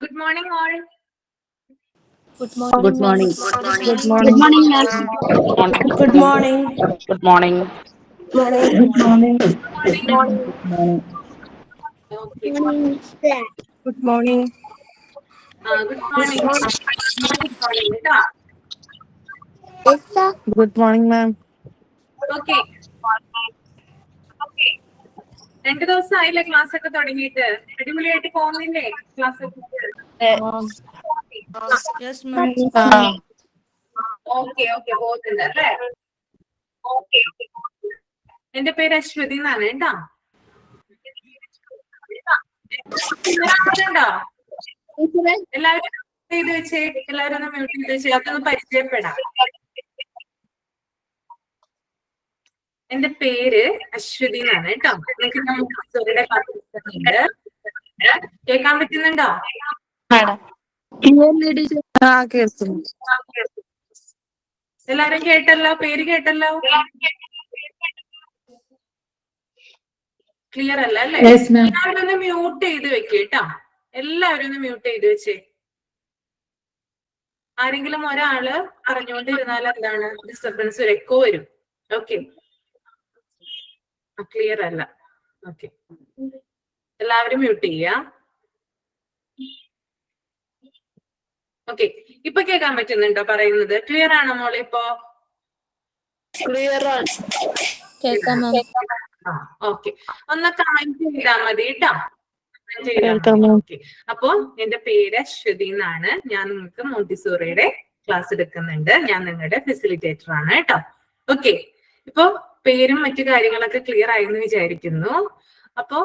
Good morning, all. Good morning. Good morning. Good morning. Good morning, ma'am. Good morning. Good morning. Good morning. Good morning. Good morning. Okay. Good morning. Good morning. Yes, sir. Good morning, ma'am. Okay. 2 ദിവസമായില്ലേ class ഒക്കെ തുടങ്ങിയിട്ട്? അടിപൊളിയായിട്ട് പോകുന്നില്ലേ class ഒക്കെ? Yes, ma'am. Okay പോകുന്നുണ്ട് അല്ലേ? Okay. എന്റെ പേര് അശ്വതി എന്നാണ് കേട്ടോ. എല്ലാവരും ചെയ്ത് വെച്ചേ, എല്ലാവരും ഒന്ന് മ്യൂട്ട് ചെയ്ത് വെച്ചേ, അതൊന്ന് പരിചയപ്പെടാം. എന്റെ പേര് അശ്വതി എന്നാണ് കേട്ടോ. നിങ്ങൾക്ക് ഞാൻ മോണ്ടിസോറിയുടെ ക്ലാസ് എടുക്കുന്നുണ്ട്. കേൾക്കാൻ പറ്റുന്നുണ്ടോ? എല്ലാരും കേട്ടല്ലോ? പേര് കേട്ടല്ലോ? ക്ലിയർ അല്ല അല്ലേ? എല്ലാവരും ഒന്ന് മ്യൂട്ട് ചെയ്ത് വെക്ക് കേട്ടോ. എല്ലാവരും ഒന്ന് മ്യൂട്ട് ചെയ്ത് വെച്ചേ. ആരെങ്കിലും ഒരാള് പറഞ്ഞുകൊണ്ടിരുന്നാൽ എന്താണ് ഡിസ്റ്റർബൻസ്, ഒരു എക്കോ വരും. ഓക്കെ, ക്ലിയർ അല്ല. ഓക്കെ, എല്ലാവരും മ്യൂട്ട് ചെയ്യാ. ഓക്കെ, ഇപ്പൊ കേൾക്കാൻ പറ്റുന്നുണ്ടോ പറയുന്നത്? ക്ലിയർ ആണോ മോളെ? ഇപ്പോ ക്ലിയർ ആണ്. ഓക്കെ, ഒന്ന് കമന്റ് ചെയ്താൽ മതി കേട്ടോ. അപ്പോ എന്റെ പേര് അശ്വതി എന്നാണ്. ഞാൻ നിങ്ങൾക്ക് മോണ്ടിസോറിയുടെ ക്ലാസ് എടുക്കുന്നുണ്ട്. ഞാൻ നിങ്ങളുടെ ഫെസിലിറ്റേറ്റർ ആണ് കേട്ടോ. ഓക്കെ, ഇപ്പൊ പേരും മറ്റു കാര്യങ്ങളൊക്കെ ക്ലിയർ ആയെന്ന് വിചാരിക്കുന്നു. അപ്പോ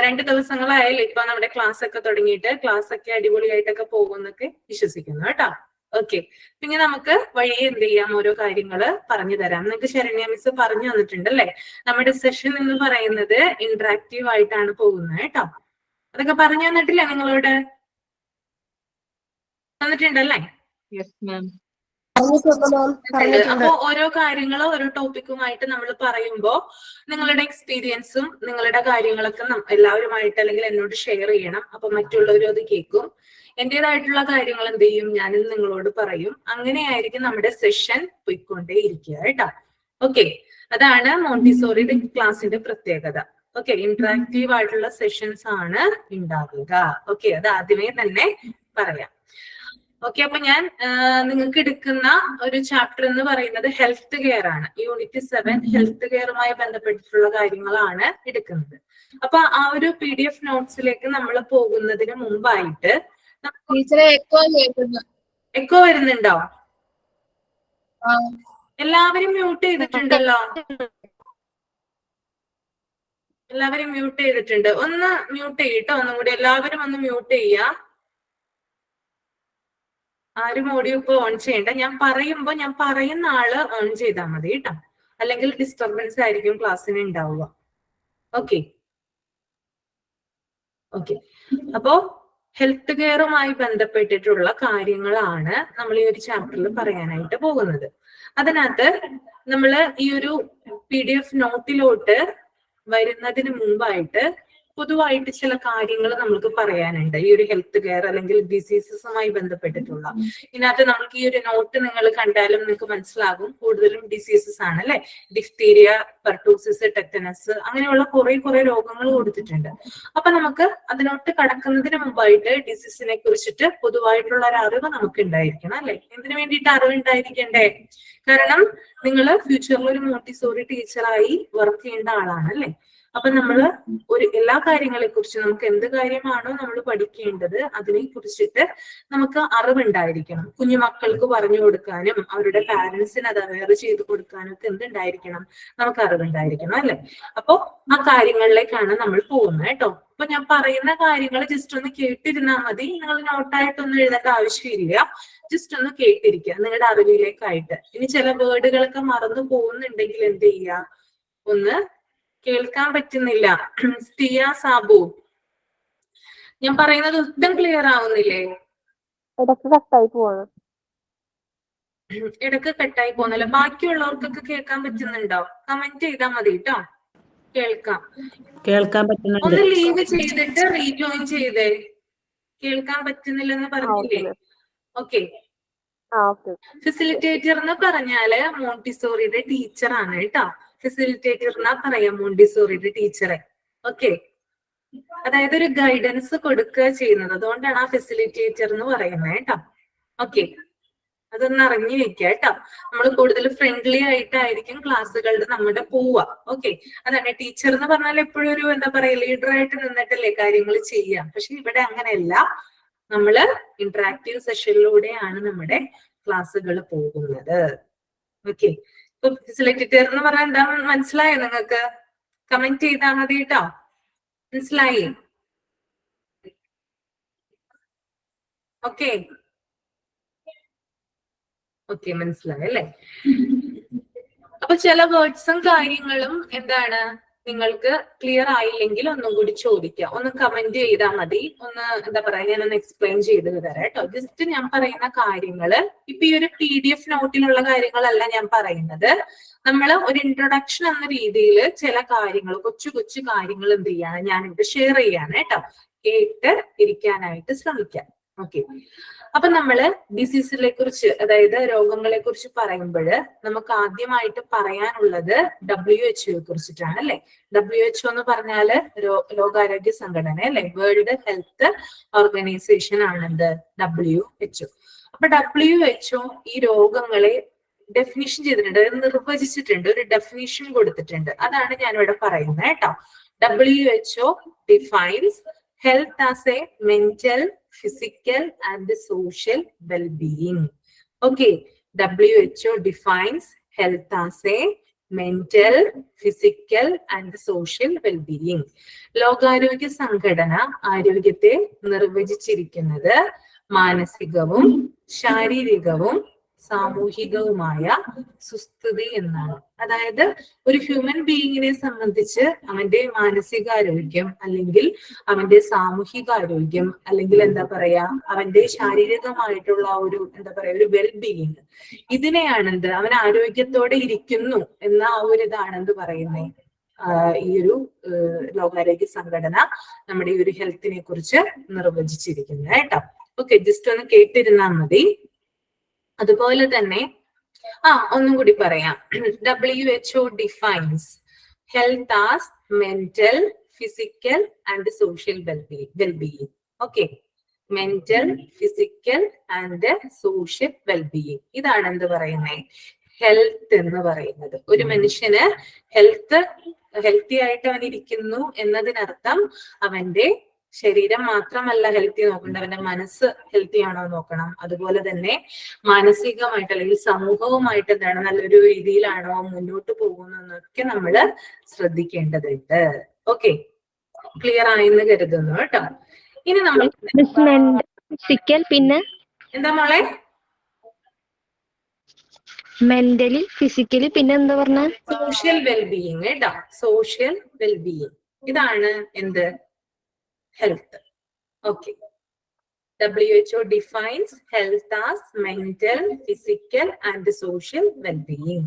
2 ദിവസങ്ങളായാലും ഇപ്പൊ നമ്മുടെ ക്ലാസ് ഒക്കെ തുടങ്ങിയിട്ട് ക്ലാസ് ഒക്കെ അടിപൊളിയായിട്ടൊക്കെ പോകുന്നൊക്കെ വിശ്വസിക്കുന്നു കേട്ടോ. ഓക്കെ, പിന്നെ നമുക്ക് വഴി എന്ത് ചെയ്യാം, ഓരോ കാര്യങ്ങള് പറഞ്ഞു തരാം. നിങ്ങൾക്ക് ശരണ്യ മിസ് പറഞ്ഞു തന്നിട്ടുണ്ട് അല്ലേ? നമ്മുടെ സെഷൻ എന്ന് പറയുന്നത് ഇന്ററാക്റ്റീവ് ആയിട്ടാണ് പോകുന്നത് കേട്ടോ. അതൊക്കെ പറഞ്ഞു തന്നിട്ടില്ലേ നിങ്ങളോട്? തന്നിട്ടുണ്ടല്ലേ? അപ്പൊ ഓരോ കാര്യങ്ങളും ഓരോ ടോപ്പിക്കുമായിട്ട് നമ്മൾ പറയുമ്പോ നിങ്ങളുടെ എക്സ്പീരിയൻസും നിങ്ങളുടെ കാര്യങ്ങളൊക്കെ എല്ലാവരുമായിട്ട് അല്ലെങ്കിൽ എന്നോട് ഷെയർ ചെയ്യണം. അപ്പൊ മറ്റുള്ളവരും അത് കേൾക്കും. എന്റേതായിട്ടുള്ള കാര്യങ്ങൾ എന്ത് ചെയ്യും, ഞാനും നിങ്ങളോട് പറയും. അങ്ങനെയായിരിക്കും നമ്മുടെ സെഷൻ പോയിക്കൊണ്ടേ ഇരിക്കുക കേട്ടോ. ഓക്കെ, അതാണ് മോണ്ടിസോറിയുടെ ക്ലാസിന്റെ പ്രത്യേകത. ഓക്കെ, ഇന്ററാക്റ്റീവ് ആയിട്ടുള്ള സെഷൻസ് ആണ് ഉണ്ടാവുക. ഓക്കെ, അത് ആദ്യമേ തന്നെ പറയാം. ഓക്കെ, അപ്പൊ ഞാൻ നിങ്ങൾക്ക് എടുക്കുന്ന ഒരു ചാപ്റ്റർ എന്ന് പറയുന്നത് ഹെൽത്ത് കെയർ ആണ്. യൂണിറ്റ് 7 ഹെൽത്ത് കെയറുമായി ബന്ധപ്പെട്ടിട്ടുള്ള കാര്യങ്ങളാണ് എടുക്കുന്നത്. അപ്പൊ ആ ഒരു PDF നോട്ട്സിലേക്ക് നമ്മൾ പോകുന്നതിന് മുമ്പായിട്ട് എക്കോ വരുന്നുണ്ടോ? എല്ലാവരും മ്യൂട്ട് ചെയ്തിട്ടുണ്ടല്ലോ. എല്ലാവരും മ്യൂട്ട് ചെയ്തിട്ടുണ്ട്. ഒന്ന് മ്യൂട്ട് ചെയ്യട്ടോ, ഒന്നും കൂടി എല്ലാവരും ഒന്ന് മ്യൂട്ട് ചെയ്യാ. ആരും ഓഡിയോ ഇപ്പൊ ഓൺ ചെയ്യണ്ട. ഞാൻ പറയുമ്പോ ഞാൻ പറയുന്ന ആള് ഓൺ ചെയ്താൽ മതി കേട്ടോ, അല്ലെങ്കിൽ ഡിസ്റ്റർബൻസ് ആയിരിക്കും ക്ലാസ്സിന് ഉണ്ടാവുക. ഓക്കെ, അപ്പോ ഹെൽത്ത് കെയറുമായി ബന്ധപ്പെട്ടിട്ടുള്ള കാര്യങ്ങളാണ് നമ്മൾ ഈ ഒരു ചാപ്റ്ററിൽ പറയാനായിട്ട് പോകുന്നത്. അതിനകത്ത് നമ്മൾ ഈ ഒരു PDF നോട്ടിലോട്ട് വരുന്നതിന് മുമ്പായിട്ട് പൊതുവായിട്ട് ചില കാര്യങ്ങൾ നമുക്ക് പറയാനുണ്ട്. ഈ ഒരു ഹെൽത്ത് കെയർ അല്ലെങ്കിൽ ഡിസീസസുമായി ബന്ധപ്പെട്ടിട്ടുള്ള ഇതിനകത്ത് നമുക്ക് ഈ ഒരു നോട്ട് നിങ്ങൾ കണ്ടാലും നിങ്ങൾക്ക് മനസ്സിലാകും കൂടുതലും ഡിസീസസ് ആണ് അല്ലെ. ഡിഫ്തീരിയ, പെർട്ടൂസിസ്, ടെറ്റനസ്, അങ്ങനെയുള്ള കുറെ രോഗങ്ങൾ കൊടുത്തിട്ടുണ്ട്. അപ്പൊ നമുക്ക് അതിനോട്ട് കടക്കുന്നതിന് മുമ്പായിട്ട് ഡിസീസിനെ കുറിച്ചിട്ട് പൊതുവായിട്ടുള്ള ഒരു അറിവ് നമുക്ക് ഉണ്ടായിരിക്കണം അല്ലെ. എന്തിനു വേണ്ടിയിട്ട് അറിവ് ഉണ്ടായിരിക്കണ്ടേ? കാരണം നിങ്ങൾ ഫ്യൂച്ചറിൽ ഒരു മോണ്ടിസോറി ടീച്ചറായി വർക്ക് ചെയ്യേണ്ട ആളാണ് അല്ലെ. അപ്പൊ നമ്മള് എല്ലാ കാര്യങ്ങളെ കുറിച്ച് നമുക്ക് എന്ത് കാര്യമാണോ നമ്മൾ പഠിക്കേണ്ടത് അതിനെ കുറിച്ചിട്ട് നമുക്ക് അറിവുണ്ടായിരിക്കണം. കുഞ്ഞുമക്കൾക്ക് പറഞ്ഞു കൊടുക്കാനും അവരുടെ പാരന്റ്സിന് അത് അവെയർ ചെയ്ത് കൊടുക്കാനും ഒക്കെ എന്തുണ്ടായിരിക്കണം, നമുക്ക് അറിവുണ്ടായിരിക്കണം അല്ലെ. അപ്പൊ ആ കാര്യങ്ങളിലേക്കാണ് നമ്മൾ പോകുന്നത് കേട്ടോ. അപ്പൊ ഞാൻ പറയുന്ന കാര്യങ്ങൾ ജസ്റ്റ് ഒന്ന് കേട്ടിരുന്നാൽ മതി. നിങ്ങൾ നോട്ടായിട്ടൊന്നും എഴുതേണ്ട ആവശ്യമില്ല. ജസ്റ്റ് ഒന്ന് കേട്ടിരിക്കുക നിങ്ങളുടെ അറിവിലേക്കായിട്ട്. ഇനി ചില വേർഡുകളൊക്കെ മറന്നു പോകുന്നുണ്ടെങ്കിൽ എന്ത് ചെയ്യുക, ഒന്ന് കേൾക്കാൻ പറ്റുന്നില്ല. സ്റ്റിയ, സാബു, ഞാൻ പറയുന്നത് ഒട്ടും ക്ലിയർ ആവുന്നില്ലേ? ഇടയ്ക്ക് കട്ടായി പോവാണ്. ഇടയ്ക്ക് കട്ടായി പോകുന്നല്ലോ. ബാക്കിയുള്ളവർക്കൊക്കെ കേൾക്കാൻ പറ്റുന്നുണ്ടോ? കമന്റ് ചെയ്താൽ മതി കേട്ടോ. കേൾക്കാൻ പറ്റുന്നുണ്ട്. ഒന്ന് ലീവ് ചെയ്തിട്ട് റീജോയിൻ ചെയ്തേ. കേൾക്കാൻ പറ്റുന്നില്ലെന്ന് പറഞ്ഞില്ലേ? ഓക്കെ. ഫെസിലിറ്റേറ്റർ എന്ന് പറഞ്ഞാല് മോണ്ടിസോറിയുടെ ടീച്ചറാണ് കേട്ടോ. ഫെസിലിറ്റേറ്റർ എന്നാ പറയാം മോണ്ടിസോറിയുടെ ടീച്ചറെ. ഓക്കെ, അതായത് ഒരു ഗൈഡൻസ് കൊടുക്കുക ചെയ്യുന്നത്. അതുകൊണ്ടാണ് ആ ഫെസിലിറ്റേറ്റർ എന്ന് പറയുന്നത് കേട്ടോ. ഓക്കെ, അതൊന്ന് അറിഞ്ഞു വെക്കുക കേട്ടോ. നമ്മൾ കൂടുതൽ ഫ്രണ്ട്ലി ആയിട്ടായിരിക്കും ക്ലാസ്സുകളുടെ നമ്മുടെ പോവുക. ഓക്കെ, അതാണ് ടീച്ചർ എന്ന് പറഞ്ഞാൽ എപ്പോഴും ഒരു എന്താ പറയാ ലീഡറായിട്ട് നിന്നിട്ടല്ലേ കാര്യങ്ങൾ ചെയ്യാം. പക്ഷെ ഇവിടെ അങ്ങനെയല്ല, നമ്മള് ഇന്ററാക്റ്റീവ് സെഷനിലൂടെയാണ് നമ്മുടെ ക്ലാസ്സുകൾ പോകുന്നത്. ഓക്കെ, ഇപ്പൊ ഫെസിലിറ്റേറ്റർ എന്ന് പറഞ്ഞാൽ എന്താ മനസ്സിലായോ നിങ്ങൾക്ക്? കമന്റ് ചെയ്താൽ മതി കേട്ടോ. മനസ്സിലായി? ഓക്കെ ഓക്കെ, മനസ്സിലായി അല്ലേ? അപ്പൊ ചില വേർഡ്സും കാര്യങ്ങളും എന്താണ് നിങ്ങൾക്ക് ക്ലിയർ ആയില്ലെങ്കിൽ ഒന്നും കൂടി ചോദിക്കാം. ഒന്ന് കമന്റ് ചെയ്താൽ മതി. ഒന്ന് എന്താ പറയാ, ഞാനൊന്ന് എക്സ്പ്ലെയിൻ ചെയ്ത് തരാം കേട്ടോ. ജസ്റ്റ് ഞാൻ പറയുന്ന കാര്യങ്ങള് ഇപ്പൊ ഈ ഒരു PDF നോട്ടിലുള്ള കാര്യങ്ങളല്ല ഞാൻ പറയുന്നത്. നമ്മൾ ഒരു ഇൻട്രൊഡക്ഷൻ എന്ന രീതിയിൽ ചില കാര്യങ്ങൾ, കൊച്ചു കൊച്ചു കാര്യങ്ങൾ എന്ത് ചെയ്യാണ്, ഞാനിവിടെ ഷെയർ ചെയ്യാണ് കേട്ടോ. കേട്ട് ഇരിക്കാനായിട്ട് ശ്രമിക്കാം. ഓക്കെ, അപ്പൊ നമ്മള് ഡിസീസിനെ കുറിച്ച്, അതായത് രോഗങ്ങളെ കുറിച്ച് പറയുമ്പോൾ നമുക്ക് ആദ്യമായിട്ട് പറയാനുള്ളത് WHO കുറിച്ചിട്ടാണ് അല്ലെ. WHO എന്ന് പറഞ്ഞാല് ലോകാരോഗ്യ സംഘടന അല്ലെ, വേൾഡ് ഹെൽത്ത് ഓർഗനൈസേഷൻ ആണെന്ത് WHO. അപ്പൊ WHO ഈ രോഗങ്ങളെ ഡെഫിനിഷൻ ചെയ്തിട്ടുണ്ട്, നിർവചിച്ചിട്ടുണ്ട്, ഒരു ഡെഫിനിഷൻ കൊടുത്തിട്ടുണ്ട്. അതാണ് ഞാനിവിടെ പറയുന്നത് കേട്ടോ. WHO defines health as a mental, physical and social well-being. Okay, WHO defines health as a mental, physical and social well-being. ലോകാരോഗ്യ സംഘടന ആരോഗ്യത്തെ നിർവചിച്ചിരിക്കുന്നത് മാനസികവും ശാരീരികവും സാമൂഹികവുമായ സുസ്ഥിതി എന്നാണ്. അതായത് ഒരു ഹ്യൂമൻ ബീയിങ്ങിനെ സംബന്ധിച്ച് അവന്റെ മാനസികാരോഗ്യം അല്ലെങ്കിൽ അവന്റെ സാമൂഹികാരോഗ്യം അല്ലെങ്കിൽ എന്താ പറയാ അവന്റെ ശാരീരികമായിട്ടുള്ള ഒരു എന്താ പറയാ ഒരു വെൽബീയിങ്, ഇതിനെയാണെന്ത് അവൻ ആരോഗ്യത്തോടെ ഇരിക്കുന്നു എന്ന ആ ഒരു ഇതാണെന്ത് പറയുന്നത് ഈ ഒരു ലോകാരോഗ്യ സംഘടന നമ്മുടെ ഈ ഒരു ഹെൽത്തിനെ കുറിച്ച് നിർവചിച്ചിരിക്കുന്നത് കേട്ടോ. ഓക്കെ, ജസ്റ്റ് ഒന്ന് കേട്ടിരുന്നാൽ മതി. അതുപോലെ തന്നെ ഒന്നും കൂടി പറയാം. WHO defines health as mental, physical and social well-being. Okay, mental, physical and social well-being. ഇതാണ് എന്ത് പറയുന്നത്, ഹെൽത്ത് എന്ന് പറയുന്നത്. ഒരു മനുഷ്യന് ഹെൽത്തി ആയിട്ട് അവൻ ഇരിക്കുന്നു എന്നതിനർത്ഥം അവന്റെ ശരീരം മാത്രമല്ല ഹെൽത്തി നോക്കേണ്ടത്, അവന്റെ മനസ്സ് ഹെൽത്തി ആണോ നോക്കണം. അതുപോലെ തന്നെ മാനസികമായിട്ട് അല്ലെങ്കിൽ സമൂഹവുമായിട്ട് എന്താണ് നല്ലൊരു രീതിയിലാണോ മുന്നോട്ട് പോകുന്നതൊക്കെ നമ്മൾ ശ്രദ്ധിക്കേണ്ടതുണ്ട്. ഓക്കെ, ക്ലിയർ ആയെന്ന് കരുതുന്നു കേട്ടോ. ഇനി നമ്മൾ പിന്നെ എന്താ മോളെ, മെന്റലി ഫിസിക്കലി പിന്നെ എന്താ പറഞ്ഞ സോഷ്യൽ വെൽബീയിങ് കേട്ടോ. സോഷ്യൽ വെൽബീയിങ് ഇതാണ് എന്ത് health. Okay, WHO defines health as mental, physical and social well-being.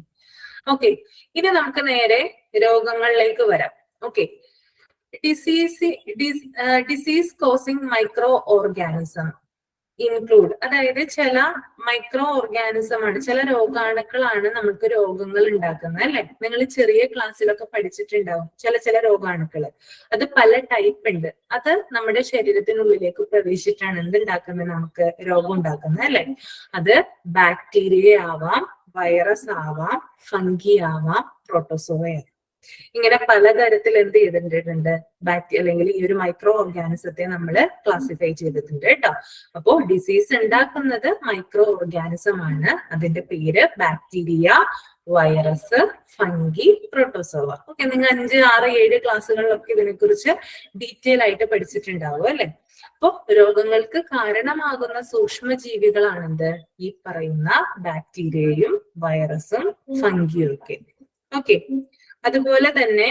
Okay, ഇനി നമുക്ക് നേരെ രോഗങ്ങളിലേക്ക് വരാം. Okay, disease causing micro organism include, അതായത് ചില മൈക്രോ ഓർഗാനിസം ആണ്, ചില രോഗാണുക്കളാണ് നമുക്ക് രോഗങ്ങൾ ഉണ്ടാക്കുന്നത് അല്ലെ. നിങ്ങൾ ചെറിയ ക്ലാസ്സിലൊക്കെ പഠിച്ചിട്ടുണ്ടാവും ചില രോഗാണുക്കൾ. അത് പല ടൈപ്പ് ഉണ്ട്. അത് നമ്മുടെ ശരീരത്തിനുള്ളിലേക്ക് പ്രവേശിച്ചിട്ടാണ് എന്തുണ്ടാക്കുന്നത്, നമുക്ക് രോഗം ഉണ്ടാക്കുന്നത് അല്ലെ. അത് ബാക്ടീരിയ ആവാം, വൈറസ് ആവാം, ഫംഗി ആവാം, പ്രോട്ടോസോവ ഇങ്ങനെ പലതരത്തിൽ എന്ത് ചെയ്തിട്ടുണ്ട്, അല്ലെങ്കിൽ ഈ ഒരു മൈക്രോ ഓർഗാനിസത്തെ നമ്മൾ ക്ലാസിഫൈ ചെയ്തിട്ടുണ്ട് കേട്ടോ. അപ്പോ ഡിസീസ് ഉണ്ടാക്കുന്നത് മൈക്രോ ഓർഗാനിസം ആണ്. അതിന്റെ പേര് bacteria, virus, fungi, protozoa. Okay, നിങ്ങൾ 5, 6, 7 ക്ലാസ്സുകളിലൊക്കെ ഇതിനെക്കുറിച്ച് ഡീറ്റെയിൽ ആയിട്ട് പഠിച്ചിട്ടുണ്ടാവും അല്ലെ. അപ്പൊ രോഗങ്ങൾക്ക് കാരണമാകുന്ന സൂക്ഷ്മജീവികളാണെന്ത്, ഈ പറയുന്ന ബാക്ടീരിയയും വൈറസും ഫംഗിയും ഒക്കെ. ഓക്കെ, അതുപോലെ തന്നെ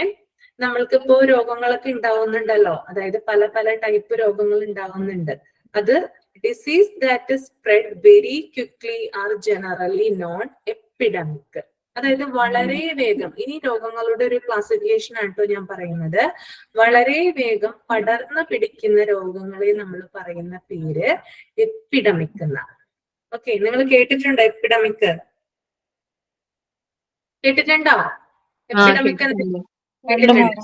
നമ്മൾക്കിപ്പോ രോഗങ്ങളൊക്കെ ഉണ്ടാവുന്നുണ്ടല്ലോ, അതായത് പല പല ടൈപ്പ് രോഗങ്ങൾ ഉണ്ടാവുന്നുണ്ട്. അത് disease that is spread very quickly are generally non epidemic. അതായത് വളരെ വേഗം, ഇനി രോഗങ്ങളുടെ ഒരു ക്ലാസിഫിക്കേഷൻ ആണ് കേട്ടോ ഞാൻ പറയുന്നത്. വളരെ വേഗം പടർന്നു പിടിക്കുന്ന രോഗങ്ങളെ നമ്മൾ പറയുന്ന പേര് എപ്പിഡമിക് എന്നാണ്. ഓക്കെ, നിങ്ങൾ കേട്ടിട്ടുണ്ടോ എപ്പിഡമിക്? കേട്ടിട്ടുണ്ടോ എപ്പിഡമിക്? കേട്ടിട്ടുണ്ട്.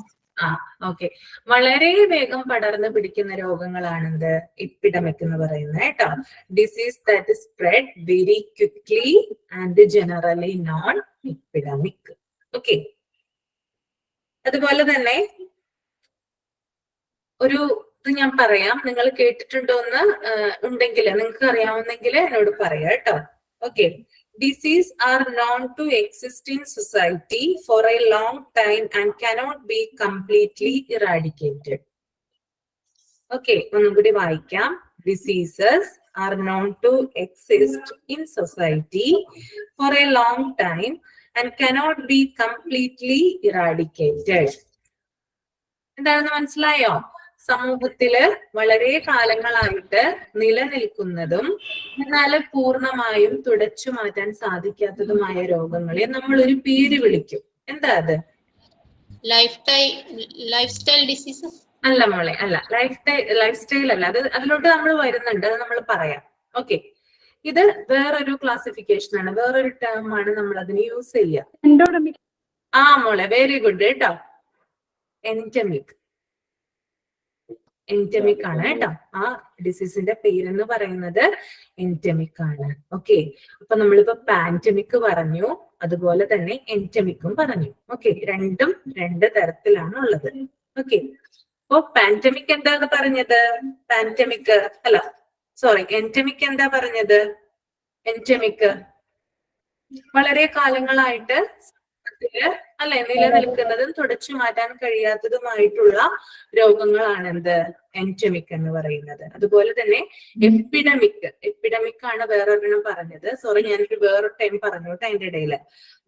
ഓക്കെ, വളരെ വേഗം പടർന്നു പിടിക്കുന്ന രോഗങ്ങളാണെന്ത്, എപ്പിഡമിക് എന്ന് പറയുന്നത് കേട്ടോ. Disease that is spread very quickly and generally non epidemic. Okay, അതുപോലെ തന്നെ ഒരു ഇത് ഞാൻ പറയാം, നിങ്ങൾ കേട്ടിട്ടുണ്ടോന്ന് ഉണ്ടെങ്കിൽ, നിങ്ങൾക്ക് അറിയാവുന്നെങ്കിൽ എന്നോട് പറയാം കേട്ടോ. Okay, disease are known to exist in society for a long time and cannot be completely eradicated. Okay, ഒന്നും കൂടി വായിക്കാം. Diseases are known to exist in society for a long time and cannot be completely eradicated. എന്താണെന്ന് മനസ്സിലായോ? സമൂഹത്തില് വളരെ കാലങ്ങളായിട്ട് നിലനിൽക്കുന്നതും എന്നാൽ പൂർണ്ണമായും തുടച്ചു മാറ്റാൻ സാധിക്കാത്തതുമായ രോഗങ്ങളെ നമ്മൾ ഒരു പേര് വിളിക്കും. എന്താ അത്? ലൈഫ് സ്റ്റൈൽ ഡിസീസസ് അല്ല മോളെ, അല്ല. ലൈഫ് സ്റ്റൈൽ അല്ല, അത് അതിലോട്ട് നമ്മൾ വരുന്നുണ്ട്, അത് നമ്മൾ പറയാം. ഓക്കെ, ഇത് വേറൊരു ക്ലാസിഫിക്കേഷൻ ആണ്, വേറൊരു ടേം ആണ് നമ്മൾ അതിന് യൂസ് ചെയ്യുക. മോളെ, വെരി ഗുഡ് കേട്ടോ. എൻഡമിക്. എൻഡമിക് ആണ് കേട്ടോ. ആ ഡിസീസിന്റെ പേരെന്ന് പറയുന്നത് എൻഡമിക് ആണ്. ഓക്കെ, അപ്പൊ നമ്മളിപ്പോ പാൻഡമിക് പറഞ്ഞു, അതുപോലെ തന്നെ എൻഡമിക്കും പറഞ്ഞു. ഓക്കെ, രണ്ടും 2 തരത്തിലാണ് ഉള്ളത്. ഓക്കെ, അപ്പൊ പാൻഡമിക് എന്താ പറഞ്ഞത്? പാൻഡമിക് അല്ല, സോറി, എൻഡമിക് എന്താ പറഞ്ഞത്? എൻഡമിക് വളരെ കാലങ്ങളായിട്ട് അല്ലെ നിലനിൽക്കുന്നതും തുടച്ചു മാറ്റാൻ കഴിയാത്തതുമായിട്ടുള്ള രോഗങ്ങളാണ് എന്ത്, എൻഡമിക് എന്ന് പറയുന്നത്. അതുപോലെ തന്നെ എപ്പിഡമിക് ആണ് വേറൊരെണ്ണം പറഞ്ഞത്. സോറി, ഞാനൊരു വേറൊരു ടൈം പറഞ്ഞു കേട്ടോ അതിന്റെ ഇടയില്.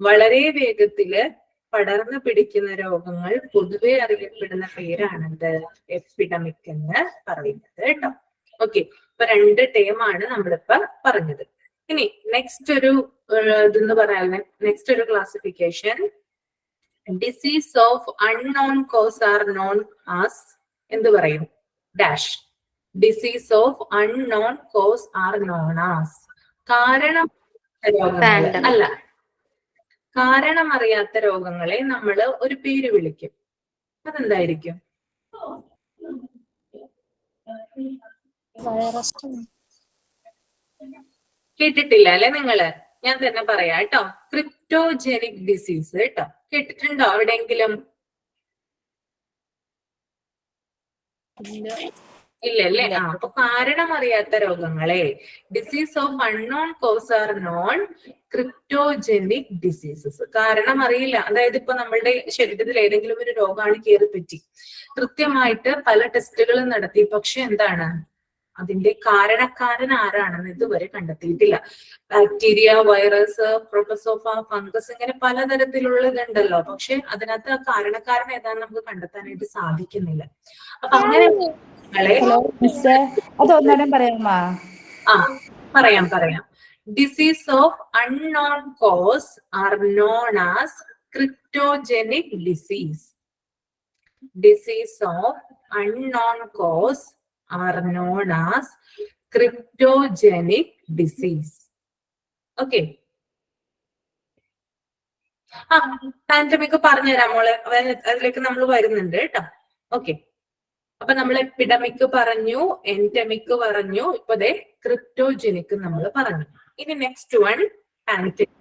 വളരെ വേഗത്തില് പടർന്നു പിടിക്കുന്ന രോഗങ്ങൾ പൊതുവെ അറിയപ്പെടുന്ന പേരാണെന്ത്, എപ്പിഡമിക് എന്ന് പറയുന്നത് കേട്ടോ. ഓക്കെ, ഇപ്പൊ 2 ടേമാണ് നമ്മളിപ്പോ പറഞ്ഞത്. ഇനി നെക്സ്റ്റ് ഒരു ഇതെന്ന് പറയാൻ, നെക്സ്റ്റ് ഒരു classification, disease of unknown cause are known as എന്ത് പറയും, dash. Disease of unknown cause are known as. കാരണം രോഗങ്ങൾ അല്ല, കാരണം അറിയാത്ത രോഗങ്ങളെ നമ്മൾ ഒരു പേര് വിളിക്കും. അതെന്തായിരിക്കും? കേട്ടിട്ടില്ല അല്ലെ നിങ്ങള്? ഞാൻ തന്നെ പറയാം കേട്ടോ. ക്രിപ്റ്റോജെനിക് ഡിസീസ് കേട്ടോ. കേട്ടിട്ടുണ്ടോ എവിടെയെങ്കിലും? ഇല്ലല്ലേ? അപ്പൊ കാരണം അറിയാത്ത രോഗങ്ങളെ disease of unknown cause are known cryptogenic diseases. കാരണം അറിയില്ല, അതായത് ഇപ്പൊ നമ്മളുടെ ശരീരത്തിൽ ഏതെങ്കിലും ഒരു രോഗമാണ് കയറിപ്പറ്റി, കൃത്യമായിട്ട് പല ടെസ്റ്റുകളും നടത്തി, പക്ഷെ എന്താണ്, അതിന്റെ കാരണക്കാരൻ ആരാണെന്ന് ഇതുവരെ കണ്ടെത്തിയിട്ടില്ല. ബാക്ടീരിയ, വൈറസ്, പ്രോട്ടോസോഫ, ഫംഗസ്, ഇങ്ങനെ പലതരത്തിലുള്ള ഇതുണ്ടല്ലോ, പക്ഷെ അതിനകത്ത് ആ കാരണക്കാരൻ ഏതാണെന്ന് നമുക്ക് കണ്ടെത്താനായിട്ട് സാധിക്കുന്നില്ല. അപ്പൊ അങ്ങനെ പറയാം. Disease of unknown cause are known as cryptogenic disease. Disease of unknown cause are known as cryptogenic disease. Okay. Pandemic പറഞ്ഞുതരാം മോളെ, അതിലേക്ക് നമ്മൾ വരുന്നുണ്ട് കേട്ടോ. ഓക്കെ, അപ്പൊ നമ്മൾ എപ്പിഡമിക് പറഞ്ഞു, എൻഡമിക് പറഞ്ഞു, ഇപ്പൊ ക്രിപ്റ്റോജെനിക് നമ്മൾ പറഞ്ഞു. ഇനി നെക്സ്റ്റ് വൺ പാൻഡമിക്.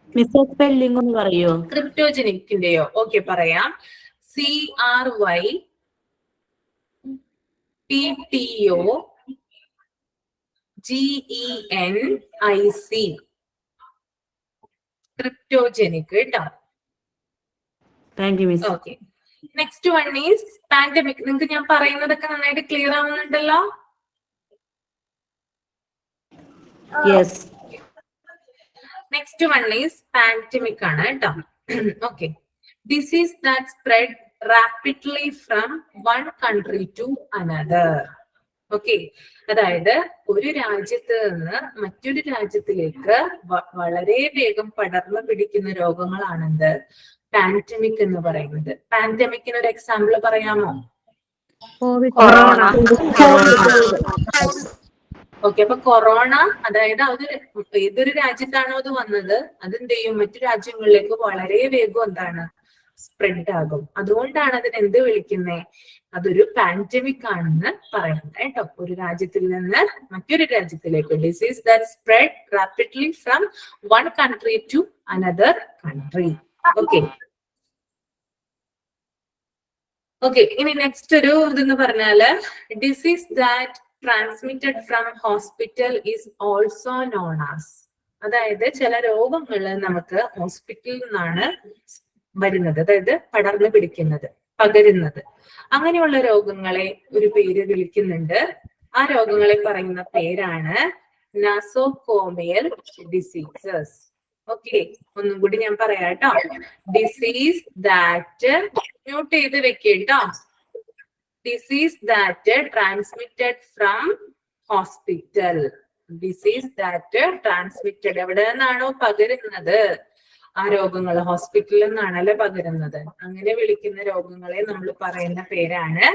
സ്പെല്ലിംഗ് ഒന്ന് പറയോ? ക്രിപ്റ്റോജെനിക്കിന്റെയോ? ഓക്കെ, പറയാം. CRYPTOGENIC. ക്രിപ്റ്റോജനിക് കേട്ടോ. Thank you miss. Okay, next one is pandemic. നിങ്ങൾക്ക് ഞാൻ പറയുന്നതൊക്കെ നന്നായിട്ട് ക്ലിയർ ആവുന്നുണ്ടല്ലോ? Yes. Next one is pandemic ആണ് കേട്ടോ. Okay, disease that spread rapidly from one country to another. Okay, അതായത് ഒരു രാജ്യത്ത് നിന്ന് മറ്റൊരു രാജ്യത്തിലേക്ക് വളരെ വേഗം പടർന്നു പിടിക്കുന്ന രോഗങ്ങളാണെന്ത്? പാൻഡമിക് എന്ന് പറയുന്നത്. പാൻഡമിക്കിന് ഒരു എക്സാമ്പിൾ പറയാമോ? കൊറോണ. ഓക്കെ, അപ്പൊ കൊറോണ അതായത് അത് ഏതൊരു രാജ്യത്താണോ അത് വന്നത്, അതെന്ത് ചെയ്യും? മറ്റു രാജ്യങ്ങളിലേക്ക് വളരെ വേഗം എന്താണ്? സ്പ്രെഡ് ആകും. അതുകൊണ്ടാണ് അതിന് എന്ത് വിളിക്കുന്നേ? അതൊരു പാൻഡമിക് ആണെന്ന് പറയുന്നത് കേട്ടോ. ഒരു രാജ്യത്തിൽ നിന്ന് മറ്റൊരു രാജ്യത്തിലേക്ക്, disease that spread rapidly from one country to another country. Okay okay, ഇനി നെക്സ്റ്റ് ഒരു ഇതെന്ന് പറഞ്ഞാല് disease that transmitted from hospital is also known as. അതായത് ചില രോഗങ്ങള് നമുക്ക് ഹോസ്പിറ്റലിൽ നിന്നാണ് വരുന്നത്, അതായത് പടർന്നു പിടിക്കുന്നത്, പകരുന്നത്. അങ്ങനെയുള്ള രോഗങ്ങളെ ഒരു പേര് വിളിക്കുന്നുണ്ട്. ആ രോഗങ്ങളെ പറയുന്ന പേരാണ് നാസോകോമിയൽ ഡിസീസസ്. ഓക്കെ, ഒന്നും കൂടി ഞാൻ പറയാം കേട്ടോ. ഡിസീസ് ദാറ്റ്, മ്യൂട്ട് ചെയ്ത് വെക്കേട്ടോ. Disease that transmitted from hospital. Disease that transmitted, എവിടെ നിന്നാണോ പകരുന്നത് ആ രോഗങ്ങൾ, ഹോസ്പിറ്റലിൽ നിന്നാണല്ലേ പകരുന്നത്, അങ്ങനെ വിളിക്കുന്ന രോഗങ്ങളെ നമ്മൾ പറയുന്ന പേരാണ്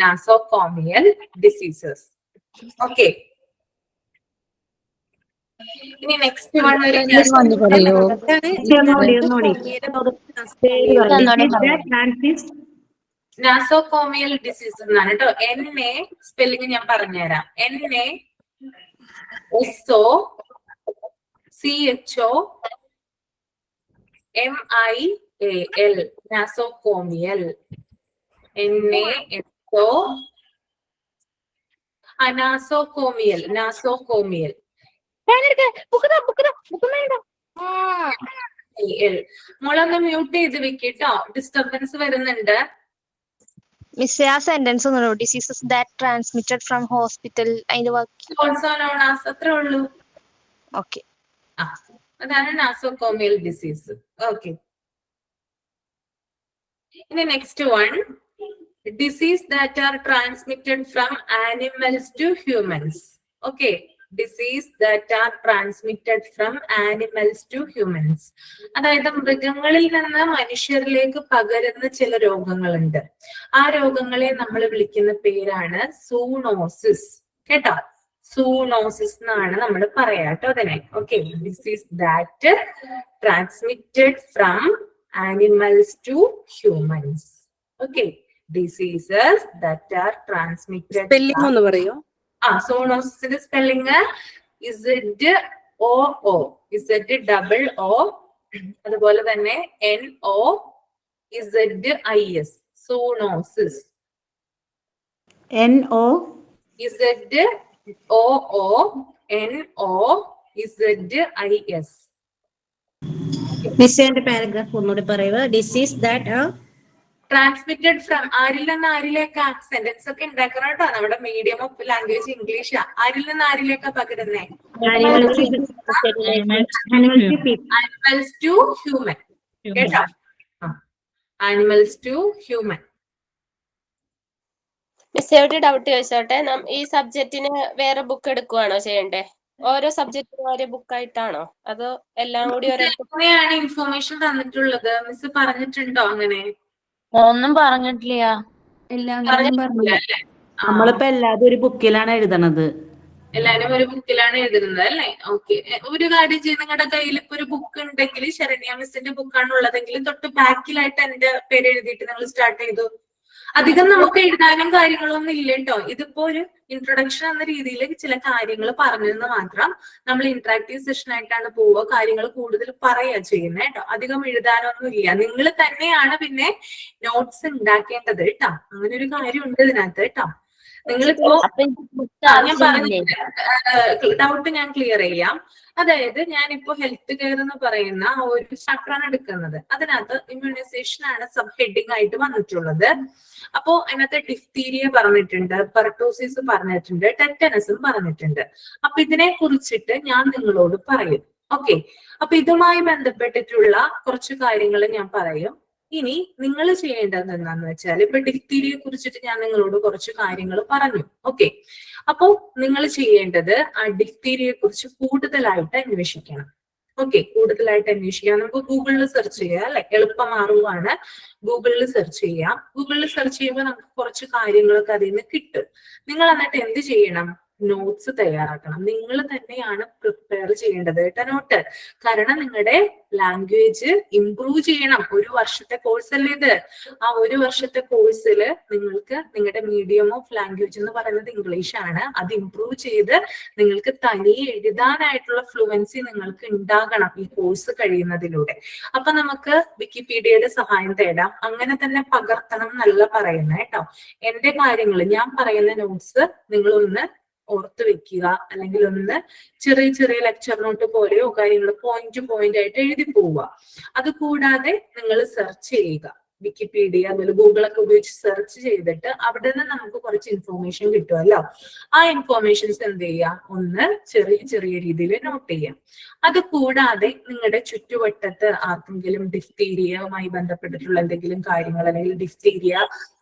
നാസോകോമിയൽ ഡിസീസസ്. ഓക്കെ, ഇനി നെക്സ്റ്റ് വൺ നാസോകോമിയൽ ഡിസീസ് എന്നാണ് കേട്ടോ. NA സ്പെല്ലിംഗ് ഞാൻ പറഞ്ഞുതരാം. NASOCHOMIAL, നാസോകോമിയൽ. നാസോകോമിയൽ. മോളൊന്ന് മ്യൂട്ട് ചെയ്ത് വെക്കിട്ടോ, ഡിസ്റ്റർബൻസ് വരുന്നുണ്ട്. മിസ് ആ സെന്റൻസ് ഒന്നുള്ളൂ. Diseases that transmitted from hospital, അതിന്റെ വാക്ക് ഓൾസോ നോൺ ആസ്, അത്രേ ഉള്ളൂ. ഓക്കെ, അതാണ് നാസോകോമിയൽ ഡിസീസ്. ഓക്കെ, ഇനി next one disease that are transmitted from animals to humans. Okay, disease that are transmitted from animals to humans, അതായത് മൃഗങ്ങളിൽ നിന്ന് മനുഷ്യരിലേക്ക് പകരുന്ന ചില രോഗങ്ങളുണ്ട്. ആ രോഗങ്ങളെ നമ്മൾ വിളിക്കുന്ന പേരാണ് സൂണോസിസ്. കേട്ടോ, സൂണോസിസ് എന്നാണ് നമ്മൾ പറയാട്ടോ അതിനെ. Okay, disease that transmitted from animals to humans. Okay, diseases that are transmitted. Spelling ഒന്ന് പറയോ? സൂണോസിന്റെ സ്പെല്ലിംഗ് ZOO, ZOO, അതുപോലെ തന്നെ NOZIS, സൂണോസിസ്. ZOONOZIS. മിസ്സിന്റെ പാരഗ്രാഫ് ഒന്നുകൂടി പറയുക. Disease that are transmitted from, ആരിൽ നിന്ന് ആരിലേക്കാ? സെന്റൻസ് ഒക്കെ ഉണ്ടാക്കണം കേട്ടോ. നമ്മുടെ മീഡിയം ഓഫ് ലാംഗ്വേജ് ഇംഗ്ലീഷാ. ആരിൽ നിന്ന് ആരിലേക്കാ പകരുന്നേ? Animals to human. കേട്ടോ, ആനിമൽസ് ടു ഹ്യൂമൻ. മിസ് ഒരു ഡൗട്ട് ചോദിച്ചോട്ടെ. ഈ സബ്ജക്റ്റിന് വേറെ ബുക്ക് എടുക്കുവാണോ ചെയ്യണ്ടേ? ഓരോ സബ്ജക്റ്റിനും ഓരോ ബുക്കായിട്ടാണോ, അതോ എല്ലാം കൂടി ഒരേ? എങ്ങനെയാണ് ഇൻഫോർമേഷൻ തന്നിട്ടുള്ളത്? മിസ് പറഞ്ഞിട്ടുണ്ടോ അങ്ങനെ? ഒന്നും പറഞ്ഞിട്ടില്ല. നമ്മളിപ്പോ എല്ലാവരും ഒരു ബുക്കിലാണ് എഴുതണത്. എല്ലാരും ഒരു ബുക്കിലാണ് എഴുതുന്നത് അല്ലേ? ഓക്കെ, ഒരു കാര്യം ചെയ്ത് നിങ്ങളുടെ കയ്യിൽ ഇപ്പൊ ഒരു ബുക്ക് ഉണ്ടെങ്കിൽ, ശരണ്യ മിസ്സിന്റെ ബുക്കാണ് ഉള്ളതെങ്കിൽ തൊട്ട് ബാക്കിലായിട്ട് എന്റെ പേര് എഴുതിയിട്ട് നിങ്ങൾ സ്റ്റാർട്ട് ചെയ്തു. അധികം നമുക്ക് എഴുതാനും കാര്യങ്ങളൊന്നും ഇല്ല കേട്ടോ. ഇതിപ്പോ ഒരു ഇൻട്രൊഡക്ഷൻ എന്ന രീതിയിൽ ചില കാര്യങ്ങൾ പറഞ്ഞെന്ന് മാത്രം. നമ്മൾ ഇന്ററാക്റ്റീവ് സെഷൻ ആയിട്ടാണ് പോവുക, കാര്യങ്ങൾ കൂടുതൽ പറയുക ചെയ്യുന്നത് കേട്ടോ. അധികം എഴുതാനൊന്നും ഇല്ല. നിങ്ങൾ തന്നെയാണ് പിന്നെ നോട്ട്സ് ഉണ്ടാക്കേണ്ടത് കേട്ടോ. അങ്ങനെ ഒരു കാര്യം ഉണ്ട് ഇതിനകത്ത് കേട്ടോ. നിങ്ങളിപ്പോ ഞാൻ പറഞ്ഞ ഡൗട്ട് ഞാൻ ക്ലിയർ ചെയ്യാം. അതായത് ഞാനിപ്പോ ഹെൽത്ത് കെയർ എന്ന് പറയുന്ന ഒരു ചാപ്റ്ററാണ് എടുക്കുന്നത്. അതിനകത്ത് ഇമ്മ്യൂണൈസേഷൻ ആണ് സബ് ഹെഡിങ് ആയിട്ട് വന്നിട്ടുള്ളത്. അപ്പോ അതിനകത്ത് ഡിഫ്തീരിയ പറഞ്ഞിട്ടുണ്ട്, പെർട്ടോസിസ് പറഞ്ഞിട്ടുണ്ട്, ടെറ്റനസും പറഞ്ഞിട്ടുണ്ട്. അപ്പൊ ഇതിനെ കുറിച്ചിട്ട് ഞാൻ നിങ്ങളോട് പറയും. ഓക്കെ, അപ്പൊ ഇതുമായി ബന്ധപ്പെട്ടിട്ടുള്ള കുറച്ച് കാര്യങ്ങൾ ഞാൻ പറയും. ഇനി നിങ്ങൾ ചെയ്യേണ്ടത് എന്താണെന്ന് വെച്ചാൽ, ഇപ്പൊ ഡിഫ്തീരിയെ കുറിച്ചിട്ട് ഞാൻ നിങ്ങളോട് കുറച്ച് കാര്യങ്ങൾ പറഞ്ഞു. ഓക്കെ, അപ്പോ നിങ്ങൾ ചെയ്യേണ്ടത് ആ ഡിഫ്തീരിയെ കുറിച്ച് കൂടുതലായിട്ട് അന്വേഷിക്കണം. ഓക്കെ, കൂടുതലായിട്ട് അന്വേഷിക്കാം. നമുക്ക് ഗൂഗിളിൽ സെർച്ച് ചെയ്യാം അല്ലെ, എളുപ്പമാർഗമാണ് ഗൂഗിളിൽ സെർച്ച് ചെയ്യാം. ഗൂഗിളിൽ സെർച്ച് ചെയ്യുമ്പോൾ നമുക്ക് കുറച്ച് കാര്യങ്ങളൊക്കെ അതിൽ നിന്ന് കിട്ടും. നിങ്ങൾ എന്നിട്ട് എന്ത് ചെയ്യണം? നോട്ട്സ് തയ്യാറാക്കണം. നിങ്ങൾ തന്നെയാണ് പ്രിപ്പയർ ചെയ്യേണ്ടത് കേട്ടോ നോട്ട്. കാരണം നിങ്ങളുടെ ലാംഗ്വേജ് ഇംപ്രൂവ് ചെയ്യണം. ഒരു വർഷത്തെ കോഴ്സ് അല്ലേ ഇത്. ആ ഒരു വർഷത്തെ കോഴ്സിൽ നിങ്ങൾക്ക് നിങ്ങളുടെ മീഡിയം ഓഫ് ലാംഗ്വേജ് എന്ന് പറയുന്നത് ഇംഗ്ലീഷ് ആണ്. അത് ഇംപ്രൂവ് ചെയ്ത് നിങ്ങൾക്ക് തനിയെ എഴുതാനായിട്ടുള്ള ഫ്ലുവൻസി നിങ്ങൾക്ക് ഉണ്ടാകണം ഈ കോഴ്സ് കഴിയുന്നതിലൂടെ. അപ്പൊ നമുക്ക് വിക്കിപീഡിയയുടെ സഹായം തേടാം. അങ്ങനെ തന്നെ പകർത്തണം എന്നല്ല പറയുന്നത് കേട്ടോ. എന്റെ കാര്യങ്ങൾ ഞാൻ പറയുന്ന നോട്ട്സ് നിങ്ങളൊന്ന് ഓർത്ത് വെക്കുക, അല്ലെങ്കിൽ ഒന്ന് ചെറിയ ചെറിയ ലെക്ചർ നോട്ട് പോലെയോ കാര്യങ്ങൾ പോയിന്റ് ആയിട്ട് എഴുതി പോവുക. അത് കൂടാതെ നിങ്ങൾ സെർച്ച് ചെയ്യുക. വിക്കിപീഡിയ അതുപോലെ ഗൂഗിളൊക്കെ ഉപയോഗിച്ച് സെർച്ച് ചെയ്തിട്ട് അവിടെ നിന്ന് നമുക്ക് കുറച്ച് ഇൻഫോർമേഷൻ കിട്ടുമല്ലോ. ആ ഇൻഫോർമേഷൻസ് എന്ത് ചെയ്യാം? ഒന്ന് ചെറിയ ചെറിയ രീതിയിൽ നോട്ട് ചെയ്യാം. അത് കൂടാതെ നിങ്ങളുടെ ചുറ്റുവട്ടത്ത് ആർക്കെങ്കിലും ഡിഫ്തീരിയയുമായി ബന്ധപ്പെട്ടിട്ടുള്ള എന്തെങ്കിലും കാര്യങ്ങൾ, അല്ലെങ്കിൽ ഡിഫ്തീരിയ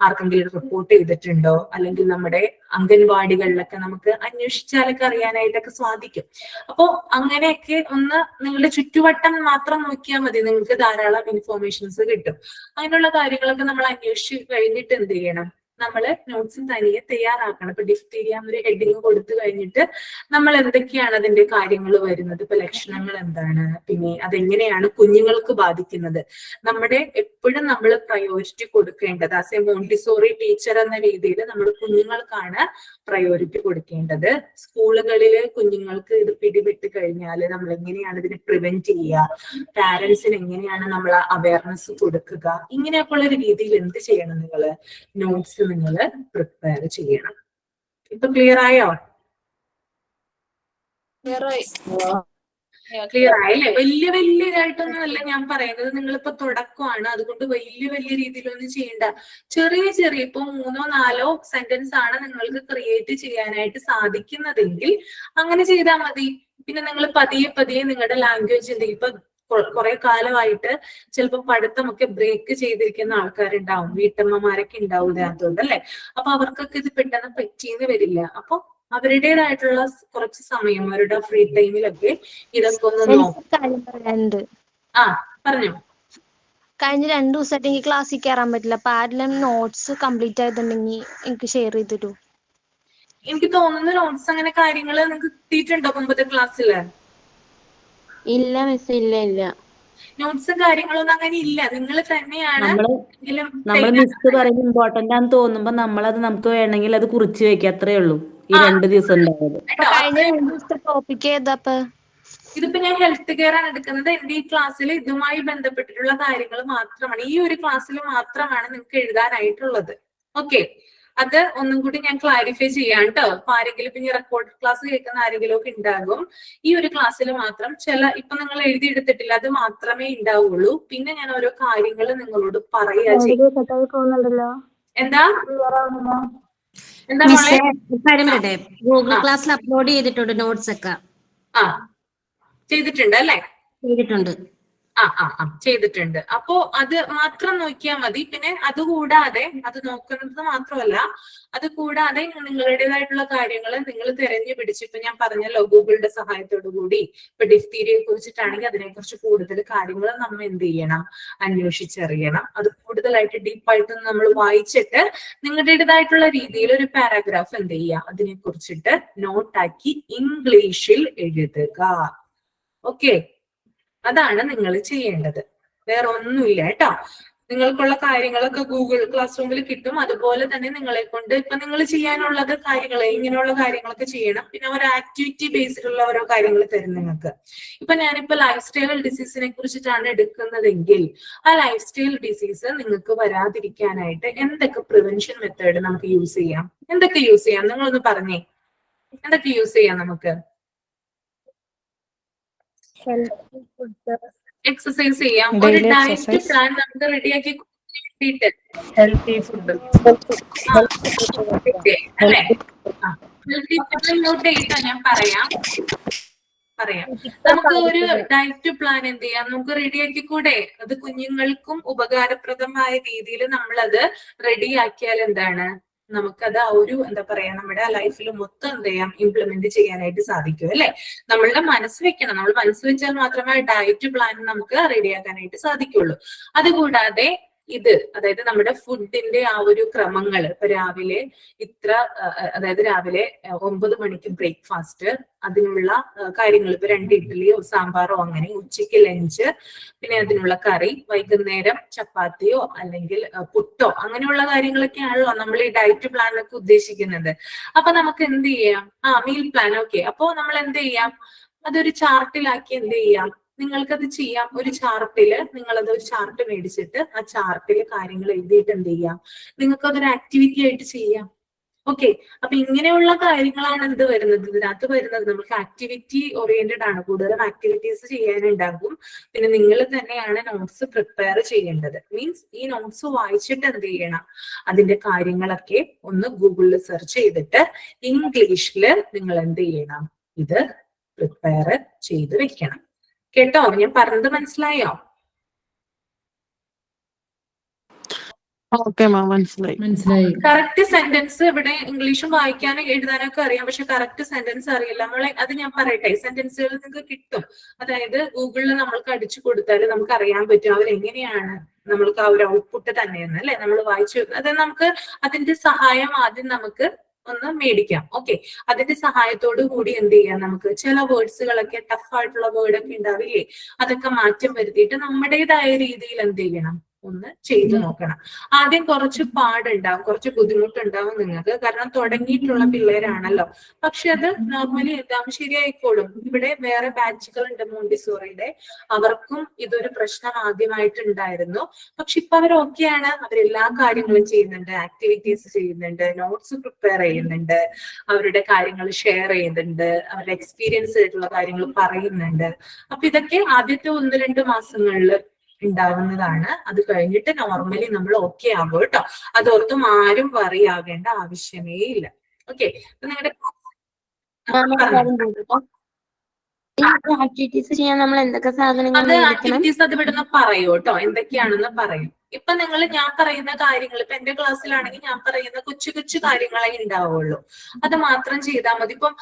ആർക്കെങ്കിലും റിപ്പോർട്ട് ചെയ്തിട്ടുണ്ടോ, അല്ലെങ്കിൽ നമ്മുടെ അംഗൻവാടികളിലൊക്കെ നമുക്ക് അന്വേഷിച്ചാലൊക്കെ അറിയാനായിട്ടൊക്കെ സാധിക്കും. അപ്പോ അങ്ങനെയൊക്കെ ഒന്ന് നിങ്ങളുടെ ചുറ്റുവട്ടം മാത്രം നോക്കിയാൽ മതി, നിങ്ങൾക്ക് ധാരാളം ഇൻഫോർമേഷൻസ് കിട്ടും. അങ്ങനെയുള്ള കാര്യങ്ങളൊക്കെ നമ്മൾ അന്വേഷിച്ച് കഴിഞ്ഞിട്ട് എന്ത് ചെയ്യണം? നമ്മൾ നോട്ട്സ് തനിയെ തയ്യാറാക്കണം. ഇപ്പൊ ഡിഫ്തീരിയ ഒരു ഹെഡിങ് കൊടുത്തു കഴിഞ്ഞിട്ട് നമ്മൾ എന്തൊക്കെയാണ് അതിന്റെ കാര്യങ്ങൾ വരുന്നത്, ഇപ്പൊ ലക്ഷണങ്ങൾ എന്താണ്, പിന്നെ അതെങ്ങനെയാണ് കുഞ്ഞുങ്ങൾക്ക് ബാധിക്കുന്നത്. നമ്മുടെ എപ്പോഴും നമ്മൾ പ്രയോറിറ്റി കൊടുക്കേണ്ടത് ആസ് എ മോണ്ടിസോറി ടീച്ചർ എന്ന രീതിയിൽ നമ്മൾ കുഞ്ഞുങ്ങൾക്കാണ് പ്രയോറിറ്റി കൊടുക്കേണ്ടത്. സ്കൂളുകളിൽ കുഞ്ഞുങ്ങൾക്ക് ഇത് പിടിപെട്ട് കഴിഞ്ഞാൽ നമ്മൾ എങ്ങനെയാണ് ഇതിനെ പ്രിവെന്റ് ചെയ്യുക, പാരന്റ്സിന് എങ്ങനെയാണ് നമ്മൾ അവയർനെസ് കൊടുക്കുക, ഇങ്ങനെയൊക്കെയുള്ള ഒരു രീതിയിൽ എന്ത് ചെയ്യണം? നിങ്ങൾ നോട്ട്സ് നിങ്ങൾ പ്രിപ്പയർ ചെയ്യണം. ഇപ്പൊ ക്ലിയർ ആയോ? ക്ലിയർ ആയില്ലേ? വലിയ ഇതായിട്ടൊന്നുമല്ല ഞാൻ പറയുന്നത്. നിങ്ങളിപ്പോ തുടക്കമാണ്, അതുകൊണ്ട് വലിയ രീതിയിലൊന്നും ചെയ്യണ്ട. ചെറിയ ഇപ്പൊ 3 or 4 സെന്റൻസ് ആണ് നിങ്ങൾക്ക് ക്രിയേറ്റ് ചെയ്യാനായിട്ട് സാധിക്കുന്നതെങ്കിൽ അങ്ങനെ ചെയ്താൽ മതി. പിന്നെ നിങ്ങൾ പതിയെ നിങ്ങളുടെ ലാംഗ്വേജിന്റെ ഇപ്പൊ കുറെ കാലമായിട്ട് ചിലപ്പോൾ പഠിത്തമൊക്കെ ബ്രേക്ക് ചെയ്തിരിക്കുന്ന ആൾക്കാരുണ്ടാവും, വീട്ടമ്മമാരൊക്കെ ഉണ്ടാവും ഇതിനകത്തുണ്ട് അല്ലെ. അപ്പൊ അവർക്കൊക്കെ ഇത് പെട്ടെന്ന് പറ്റിയെന്ന് വരില്ല. അപ്പൊ അവരുടേതായിട്ടുള്ള കുറച്ച് സമയം അവരുടെ ഫ്രീ ടൈമിലൊക്കെ ഇതൊക്കെ ഒന്ന് നോക്കും. ആ പറഞ്ഞോ. കഴിഞ്ഞ 2 ദിവസമായിട്ട് എനിക്ക് ക്ലാസ്സിൽ കയറാൻ പറ്റില്ല. അപ്പൊ ആരെല്ലാം നോട്ട്സ് കംപ്ലീറ്റ് ആയിട്ടുണ്ടെങ്കിൽ എനിക്ക് ഷെയർ ചെയ്ത് തരൂ. എനിക്ക് തോന്നുന്നു നോട്ട്സ് അങ്ങനെ കാര്യങ്ങൾ നിങ്ങൾക്ക് കിട്ടിയിട്ടുണ്ടോ മുമ്പത്തെ ക്ലാസ്സില്? ഇല്ല മിസ്, ഇല്ല. നോട്ട്സും കാര്യങ്ങളൊന്നും അങ്ങനെ ഇല്ല. നിങ്ങൾ തന്നെയാണ് നമ്മൾ മിസ് പറയുന്നത് ഇമ്പോർട്ടന്റ് ആണെന്ന് തോന്നുമ്പോ നമ്മളത് നമുക്ക് വേണമെങ്കിൽ അത് കുറിച്ച് വെക്കാം. അത്രേ ഉള്ളൂ ഈ 2 ദിവസം ഉണ്ടായത്. കഴിഞ്ഞ 2 ദിവസത്തെ ടോപ്പിക് ഏതാ? ഇതിപ്പോ ഞാൻ ഹെൽത്ത് കെയർ ആണ് എടുക്കുന്നത്. എന്റെ ഈ ക്ലാസ്സിൽ ഇതുമായി ബന്ധപ്പെട്ടിട്ടുള്ള കാര്യങ്ങൾ മാത്രമാണ്, ഈ ഒരു ക്ലാസ്സിൽ മാത്രമാണ് നിങ്ങൾക്ക് എഴുതാനായിട്ടുള്ളത്. ഓക്കെ, അത് ഒന്നും കൂടി ഞാൻ ക്ലാരിഫൈ ചെയ്യാം കേട്ടോ. അപ്പൊ ആരെങ്കിലും ഇപ്പൊ റെക്കോർഡ് ക്ലാസ് കേൾക്കുന്ന ആരെങ്കിലും ഒക്കെ ഉണ്ടാകും. ഈ ഒരു ക്ലാസ്സിൽ മാത്രം ഇപ്പൊ നിങ്ങൾ എഴുതിയെടുത്തിട്ടില്ല, അത് മാത്രമേ ഉണ്ടാവുള്ളൂ. പിന്നെ ഞാൻ ഓരോ കാര്യങ്ങൾ നിങ്ങളോട് പറയാ ചെയ്യും. എന്താ മോളെ? ഗൂഗിൾ ക്ലാസ്സിൽ അപ്ലോഡ് ചെയ്തിട്ടുണ്ട് നോട്ട്സ് ഒക്കെ. ചെയ്തിട്ടുണ്ട് അല്ലേ? ചെയ്തിട്ടുണ്ട്. ചെയ്തിട്ടുണ്ട്. അപ്പോ അത് മാത്രം നോക്കിയാൽ മതി. പിന്നെ അതുകൂടാതെ അത് നോക്കുന്നത് മാത്രമല്ല, അത് കൂടാതെ നിങ്ങളുടേതായിട്ടുള്ള കാര്യങ്ങൾ നിങ്ങൾ തിരഞ്ഞു പിടിച്ച്, ഇപ്പൊ ഞാൻ പറഞ്ഞല്ലോ ഗൂഗിളിന്റെ സഹായത്തോടു കൂടി ഇപ്പൊ ഡിഫ്തീരിയയെ കുറിച്ചിട്ടാണെങ്കിൽ അതിനെക്കുറിച്ച് കൂടുതൽ കാര്യങ്ങൾ നമ്മൾ എന്ത് ചെയ്യണം? അന്വേഷിച്ചറിയണം. അത് കൂടുതലായിട്ട് ഡീപ്പായിട്ട് നമ്മൾ വായിച്ചിട്ട് നിങ്ങളുടേതായിട്ടുള്ള രീതിയിൽ ഒരു പാരാഗ്രാഫ് എന്ത് ചെയ്യുക? അതിനെ കുറിച്ചിട്ട് നോട്ടാക്കി ഇംഗ്ലീഷിൽ എഴുതുക. ഓക്കെ, അതാണ് നിങ്ങൾ ചെയ്യേണ്ടത്. വേറെ ഒന്നുമില്ല കേട്ടോ. നിങ്ങൾക്കുള്ള കാര്യങ്ങളൊക്കെ ഗൂഗിൾ ക്ലാസ് റൂമിൽ കിട്ടും. അതുപോലെ തന്നെ നിങ്ങളെ കൊണ്ട് ഇപ്പൊ നിങ്ങൾ ചെയ്യാനുള്ളത് കാര്യങ്ങൾ ഇങ്ങനെയുള്ള കാര്യങ്ങളൊക്കെ ചെയ്യണം. പിന്നെ ഒരു ആക്ടിവിറ്റി ബേസ്ഡുള്ള ഓരോ കാര്യങ്ങൾ തരും നിങ്ങൾക്ക്. ഇപ്പൊ ഞാനിപ്പോ ലൈഫ് സ്റ്റൈൽ ഡിസീസിനെ കുറിച്ചിട്ടാണ് എടുക്കുന്നതെങ്കിൽ ആ ലൈഫ് സ്റ്റൈൽ ഡിസീസ് നിങ്ങൾക്ക് വരാതിരിക്കാനായിട്ട് എന്തൊക്കെ പ്രിവെൻഷൻ മെത്തേഡ് നമുക്ക് യൂസ് ചെയ്യാം? എന്തൊക്കെ യൂസ് ചെയ്യാം? നിങ്ങളൊന്ന് പറഞ്ഞേ, എന്തൊക്കെ യൂസ് ചെയ്യാം നമുക്ക്? എക്സസൈസ് ചെയ്യാം. ഒരു ഡയറ്റ് പ്ലാൻ നമുക്ക് റെഡിയാക്കി വേണ്ടിയിട്ട് ഹെൽത്തി ഫുഡ്. അല്ലെ? ഹെൽത്തി ഫുഡ് നോട്ട് ചെയ്താ ഞാൻ പറയാം. നമുക്ക് ഒരു ഡയറ്റ് പ്ലാൻ എന്ത് ചെയ്യാം? നമുക്ക് റെഡിയാക്കി കൂടെ? അത് കുഞ്ഞുങ്ങൾക്കും ഉപകാരപ്രദമായ രീതിയിൽ നമ്മളത് റെഡിയാക്കിയാൽ എന്താണ് നമുക്കത് ആ ഒരു എന്താ പറയാ നമ്മുടെ ലൈഫിൽ മൊത്തം എന്ത് ചെയ്യാം ഇംപ്ലിമെന്റ് ചെയ്യാനായിട്ട് സാധിക്കും അല്ലെ? നമ്മളുടെ മനസ്സ് വെക്കണം. നമ്മൾ മനസ്സ് വെച്ചാൽ മാത്രമേ ഡയറ്റ് പ്ലാൻ നമുക്ക് റെഡിയാക്കാനായിട്ട് സാധിക്കുള്ളൂ. അതുകൂടാതെ ഇത് അതായത് നമ്മുടെ ഫുഡിന്റെ ആ ഒരു ക്രമങ്ങൾ ഇപ്പൊ രാവിലെ ഇത്ര അതായത് രാവിലെ 9 മണിക്ക് ബ്രേക്ക്ഫാസ്റ്റ്, അതിനുള്ള കാര്യങ്ങൾ ഇപ്പൊ 2 ഇഡ്ഡലിയോ സാമ്പാറോ അങ്ങനെ, ഉച്ചയ്ക്ക് ലഞ്ച്, പിന്നെ അതിനുള്ള കറി, വൈകുന്നേരം ചപ്പാത്തിയോ അല്ലെങ്കിൽ പുട്ടോ, അങ്ങനെയുള്ള കാര്യങ്ങളൊക്കെയാണല്ലോ നമ്മൾ ഈ ഡയറ്റ് പ്ലാനൊക്കെ ഉദ്ദേശിക്കുന്നത്. അപ്പൊ നമുക്ക് എന്ത് ചെയ്യാം? Meal plan. ഓക്കെ, അപ്പോ നമ്മൾ എന്ത് ചെയ്യാം? അതൊരു ചാർട്ടിലാക്കി എന്ത് ചെയ്യാം? നിങ്ങൾക്കത് ചെയ്യാം. ഒരു ചാർട്ടില് നിങ്ങളത് ഒരു ചാർട്ട് മേടിച്ചിട്ട് ആ ചാർട്ടില് കാര്യങ്ങൾ എഴുതിയിട്ട് എന്ത് ചെയ്യാം? നിങ്ങൾക്ക് അതൊരു ആക്ടിവിറ്റി ആയിട്ട് ചെയ്യാം. ഓക്കെ, അപ്പൊ ഇങ്ങനെയുള്ള കാര്യങ്ങളാണ് എന്ത് വരുന്നത്? ഇതിനകത്ത് വരുന്നത് നമുക്ക് ആക്ടിവിറ്റി ഓറിയന്റഡ് ആണ്. കൂടുതലും ആക്ടിവിറ്റീസ് ചെയ്യാനുണ്ടാകും. പിന്നെ നിങ്ങൾ തന്നെയാണ് നോട്ട്സ് പ്രിപ്പയർ ചെയ്യേണ്ടത്. മീൻസ് ഈ നോട്ട്സ് വായിച്ചിട്ട് എന്ത് ചെയ്യണം? അതിന്റെ കാര്യങ്ങളൊക്കെ ഒന്ന് ഗൂഗിളിൽ സെർച്ച് ചെയ്തിട്ട് ഇംഗ്ലീഷിൽ നിങ്ങൾ എന്ത് ചെയ്യണം? ഇത് പ്രിപ്പയർ ചെയ്ത് വെക്കണം. കേട്ടോ? ഞാൻ പറഞ്ഞത് മനസ്സിലായോ? ഓക്കെ മാം, മനസ്സിലായി. കറക്റ്റ് സെന്റൻസ് ഇവിടെ ഇംഗ്ലീഷും വായിക്കാനും എഴുതാനൊക്കെ അറിയാം, പക്ഷെ കറക്റ്റ് സെന്റൻസ് അറിയില്ല. നമ്മളെ അത് ഞാൻ പറയട്ടെ, സെന്റൻസുകൾ നിങ്ങൾക്ക് കിട്ടും. അതായത് ഗൂഗിളിൽ നമ്മൾക്ക് അടിച്ചു കൊടുത്താൽ നമുക്ക് അറിയാൻ പറ്റും അവരെങ്ങനെയാണ് നമ്മൾക്ക് ആ ഒരു ഔട്ട്പുട്ട് തന്നെയെന്ന് അല്ലെ? നമ്മൾ വായിച്ചു അത് നമുക്ക് അതിന്റെ സഹായം ആദ്യം നമുക്ക് ഒന്ന് മേടിക്കാം. ഓക്കെ, അതിന്റെ സഹായത്തോടു കൂടി എന്ത് ചെയ്യാം? നമുക്ക് ചില വേർഡ്സുകളൊക്കെ ടഫ് ആയിട്ടുള്ള വേർഡ് ഒക്കെ ഉണ്ടാവില്ലേ? അതൊക്കെ മാറ്റം വരുത്തിയിട്ട് നമ്മുടേതായ രീതിയിൽ എന്ത് ചെയ്യണം? ഒന്ന് ചെയ്തു നോക്കണം. ആദ്യം കുറച്ച് പാടുണ്ടാവും, കുറച്ച് ബുദ്ധിമുട്ടുണ്ടാവും നിങ്ങൾക്ക്, കാരണം തുടങ്ങിയിട്ടുള്ള പിള്ളേരാണല്ലോ. പക്ഷെ അത് നോർമലി എല്ലാം ശരിയായിക്കോളും. ഇവിടെ വേറെ ബാച്ചുകൾ ഉണ്ട് മോണ്ടിസോറിയുടെ, അവർക്കും ഇതൊരു പ്രശ്നം ആദ്യമായിട്ടുണ്ടായിരുന്നു. പക്ഷെ ഇപ്പൊ അവർ ഓക്കെയാണ്. അവരെല്ലാ കാര്യങ്ങളും ചെയ്യുന്നുണ്ട്, ആക്ടിവിറ്റീസ് ചെയ്യുന്നുണ്ട്, നോട്ട്സ് പ്രിപ്പയർ ചെയ്യുന്നുണ്ട്, അവരുടെ കാര്യങ്ങൾ ഷെയർ ചെയ്യുന്നുണ്ട്, അവരുടെ എക്സ്പീരിയൻസ് ആയിട്ടുള്ള കാര്യങ്ങൾ പറയുന്നുണ്ട്. അപ്പൊ ഇതൊക്കെ ആദ്യത്തെ 1-2 മാസങ്ങളിൽ ഉണ്ടാവുന്നതാണ്. അത് കഴിഞ്ഞിട്ട് നോർമലി നമ്മൾ ഓക്കെ ആകും കേട്ടോ. അതോർത്തും ആരും വറി ആകേണ്ട ആവശ്യമേ ഇല്ല. ഓക്കെ, നിങ്ങളുടെ ആക്ടിവിറ്റീസ് ചെയ്യാൻ നമ്മൾ എന്തൊക്കെ സാധനങ്ങൾ അത് ആക്ടിവിറ്റീസ് അത് ഇവിടുന്ന് പറയൂ കേട്ടോ, എന്തൊക്കെയാണെന്ന് പറയും. ഇപ്പൊ ഞാൻ പറയുന്ന കാര്യങ്ങൾ ഇപ്പൊ എന്റെ ക്ലാസ്സിലാണെങ്കിൽ ഞാൻ പറയുന്ന കൊച്ചു കൊച്ചു കാര്യങ്ങളെ ഉണ്ടാവുള്ളൂ. അത് മാത്രം ചെയ്താൽ മതി. ഇപ്പം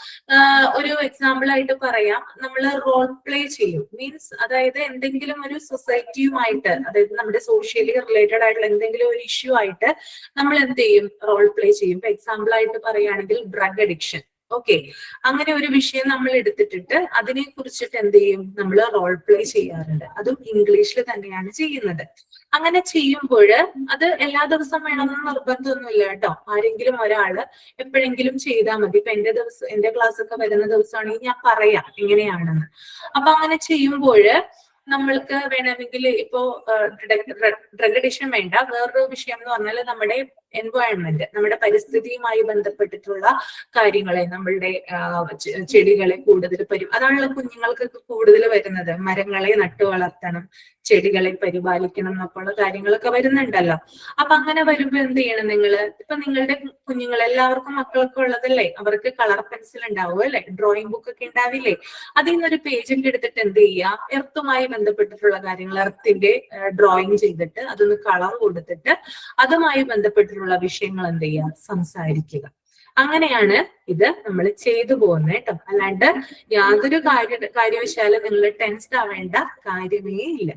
ഒരു എക്സാമ്പിൾ ആയിട്ട് പറയാം, നമ്മൾ റോൾ പ്ലേ ചെയ്യും. മീൻസ് അതായത് എന്തെങ്കിലും ഒരു സൊസൈറ്റിയുമായിട്ട്, അതായത് നമ്മുടെ സോഷ്യലി റിലേറ്റഡ് ആയിട്ടുള്ള എന്തെങ്കിലും ഒരു ഇഷ്യൂ ആയിട്ട് നമ്മൾ എന്ത് ചെയ്യും? റോൾ പ്ലേ ചെയ്യും. ഇപ്പൊ എക്സാമ്പിൾ ആയിട്ട് പറയുകയാണെങ്കിൽ ഡ്രഗ് അഡിക്ഷൻ. ഓക്കെ, അങ്ങനെ ഒരു വിഷയം നമ്മൾ എടുത്തിട്ടിട്ട് അതിനെ കുറിച്ചിട്ട് എന്ത് ചെയ്യും? നമ്മൾ റോൾ പ്ലേ ചെയ്യാറുണ്ട്. അതും ഇംഗ്ലീഷിൽ തന്നെയാണ് ചെയ്യുന്നത്. അങ്ങനെ ചെയ്യുമ്പോൾ അത് എല്ലാ ദിവസവും വേണമെന്ന് നിർബന്ധമൊന്നുമില്ല കേട്ടോ. ആരെങ്കിലും ഒരാള് എപ്പോഴെങ്കിലും ചെയ്താൽ മതി. ഇപ്പൊ എന്റെ ക്ലാസ് ഒക്കെ വരുന്ന ദിവസമാണെങ്കിൽ ഞാൻ പറയാം എങ്ങനെയാണെന്ന്. അപ്പൊ അങ്ങനെ ചെയ്യുമ്പോൾ നമ്മൾക്ക് വേണമെങ്കിൽ ഇപ്പോ ഡ്രഗ് അഡിക്ഷൻ വേണ്ട, വേറൊരു വിഷയം എന്ന് പറഞ്ഞാൽ നമ്മുടെ എൻവയോൺമെന്റ്, നമ്മുടെ പരിസ്ഥിതിയുമായി ബന്ധപ്പെട്ടിട്ടുള്ള കാര്യങ്ങളെ, നമ്മളുടെ ചെടികളെ കൂടുതൽ അതാണല്ലോ കുഞ്ഞുങ്ങൾക്കൊക്കെ കൂടുതൽ വരുന്നത്. മരങ്ങളെ നട്ടു വളർത്തണം, ചെടികളെ പരിപാലിക്കണം എന്നൊക്കെയുള്ള കാര്യങ്ങളൊക്കെ വരുന്നുണ്ടല്ലോ. അപ്പൊ അങ്ങനെ വരുമ്പോ എന്ത് ചെയ്യണം? ഇപ്പൊ നിങ്ങളുടെ കുഞ്ഞുങ്ങൾ എല്ലാവർക്കും മക്കളൊക്കെ ഉള്ളതല്ലേ, അവർക്ക് കളർ പെൻസിൽ ഉണ്ടാവും അല്ലെ, ഡ്രോയിങ് ബുക്ക് ഒക്കെ ഉണ്ടാവില്ലേ? അതിൽ നിന്നൊരു പേജ് ഒക്കെ എടുത്തിട്ട് എന്ത് ചെയ്യുക? എർത്തുമായി ബന്ധപ്പെട്ടിട്ടുള്ള കാര്യങ്ങൾ, എർത്തിന്റെ ഡ്രോയിങ് ചെയ്തിട്ട് അതൊന്ന് കളർ കൊടുത്തിട്ട് അതുമായി ബന്ധപ്പെട്ടിട്ടുള്ള വിഷയങ്ങൾ എന്ത് ചെയ്യുക? സംസാരിക്കുക. അങ്ങനെയാണ് ഇത് നമ്മൾ ചെയ്തു പോകുന്നത് കേട്ടോ. അല്ലാണ്ട് യാതൊരു കാര്യവശാലും നിങ്ങൾ ടെൻസ്ഡ് ആവേണ്ട കാര്യമേ ഇല്ല.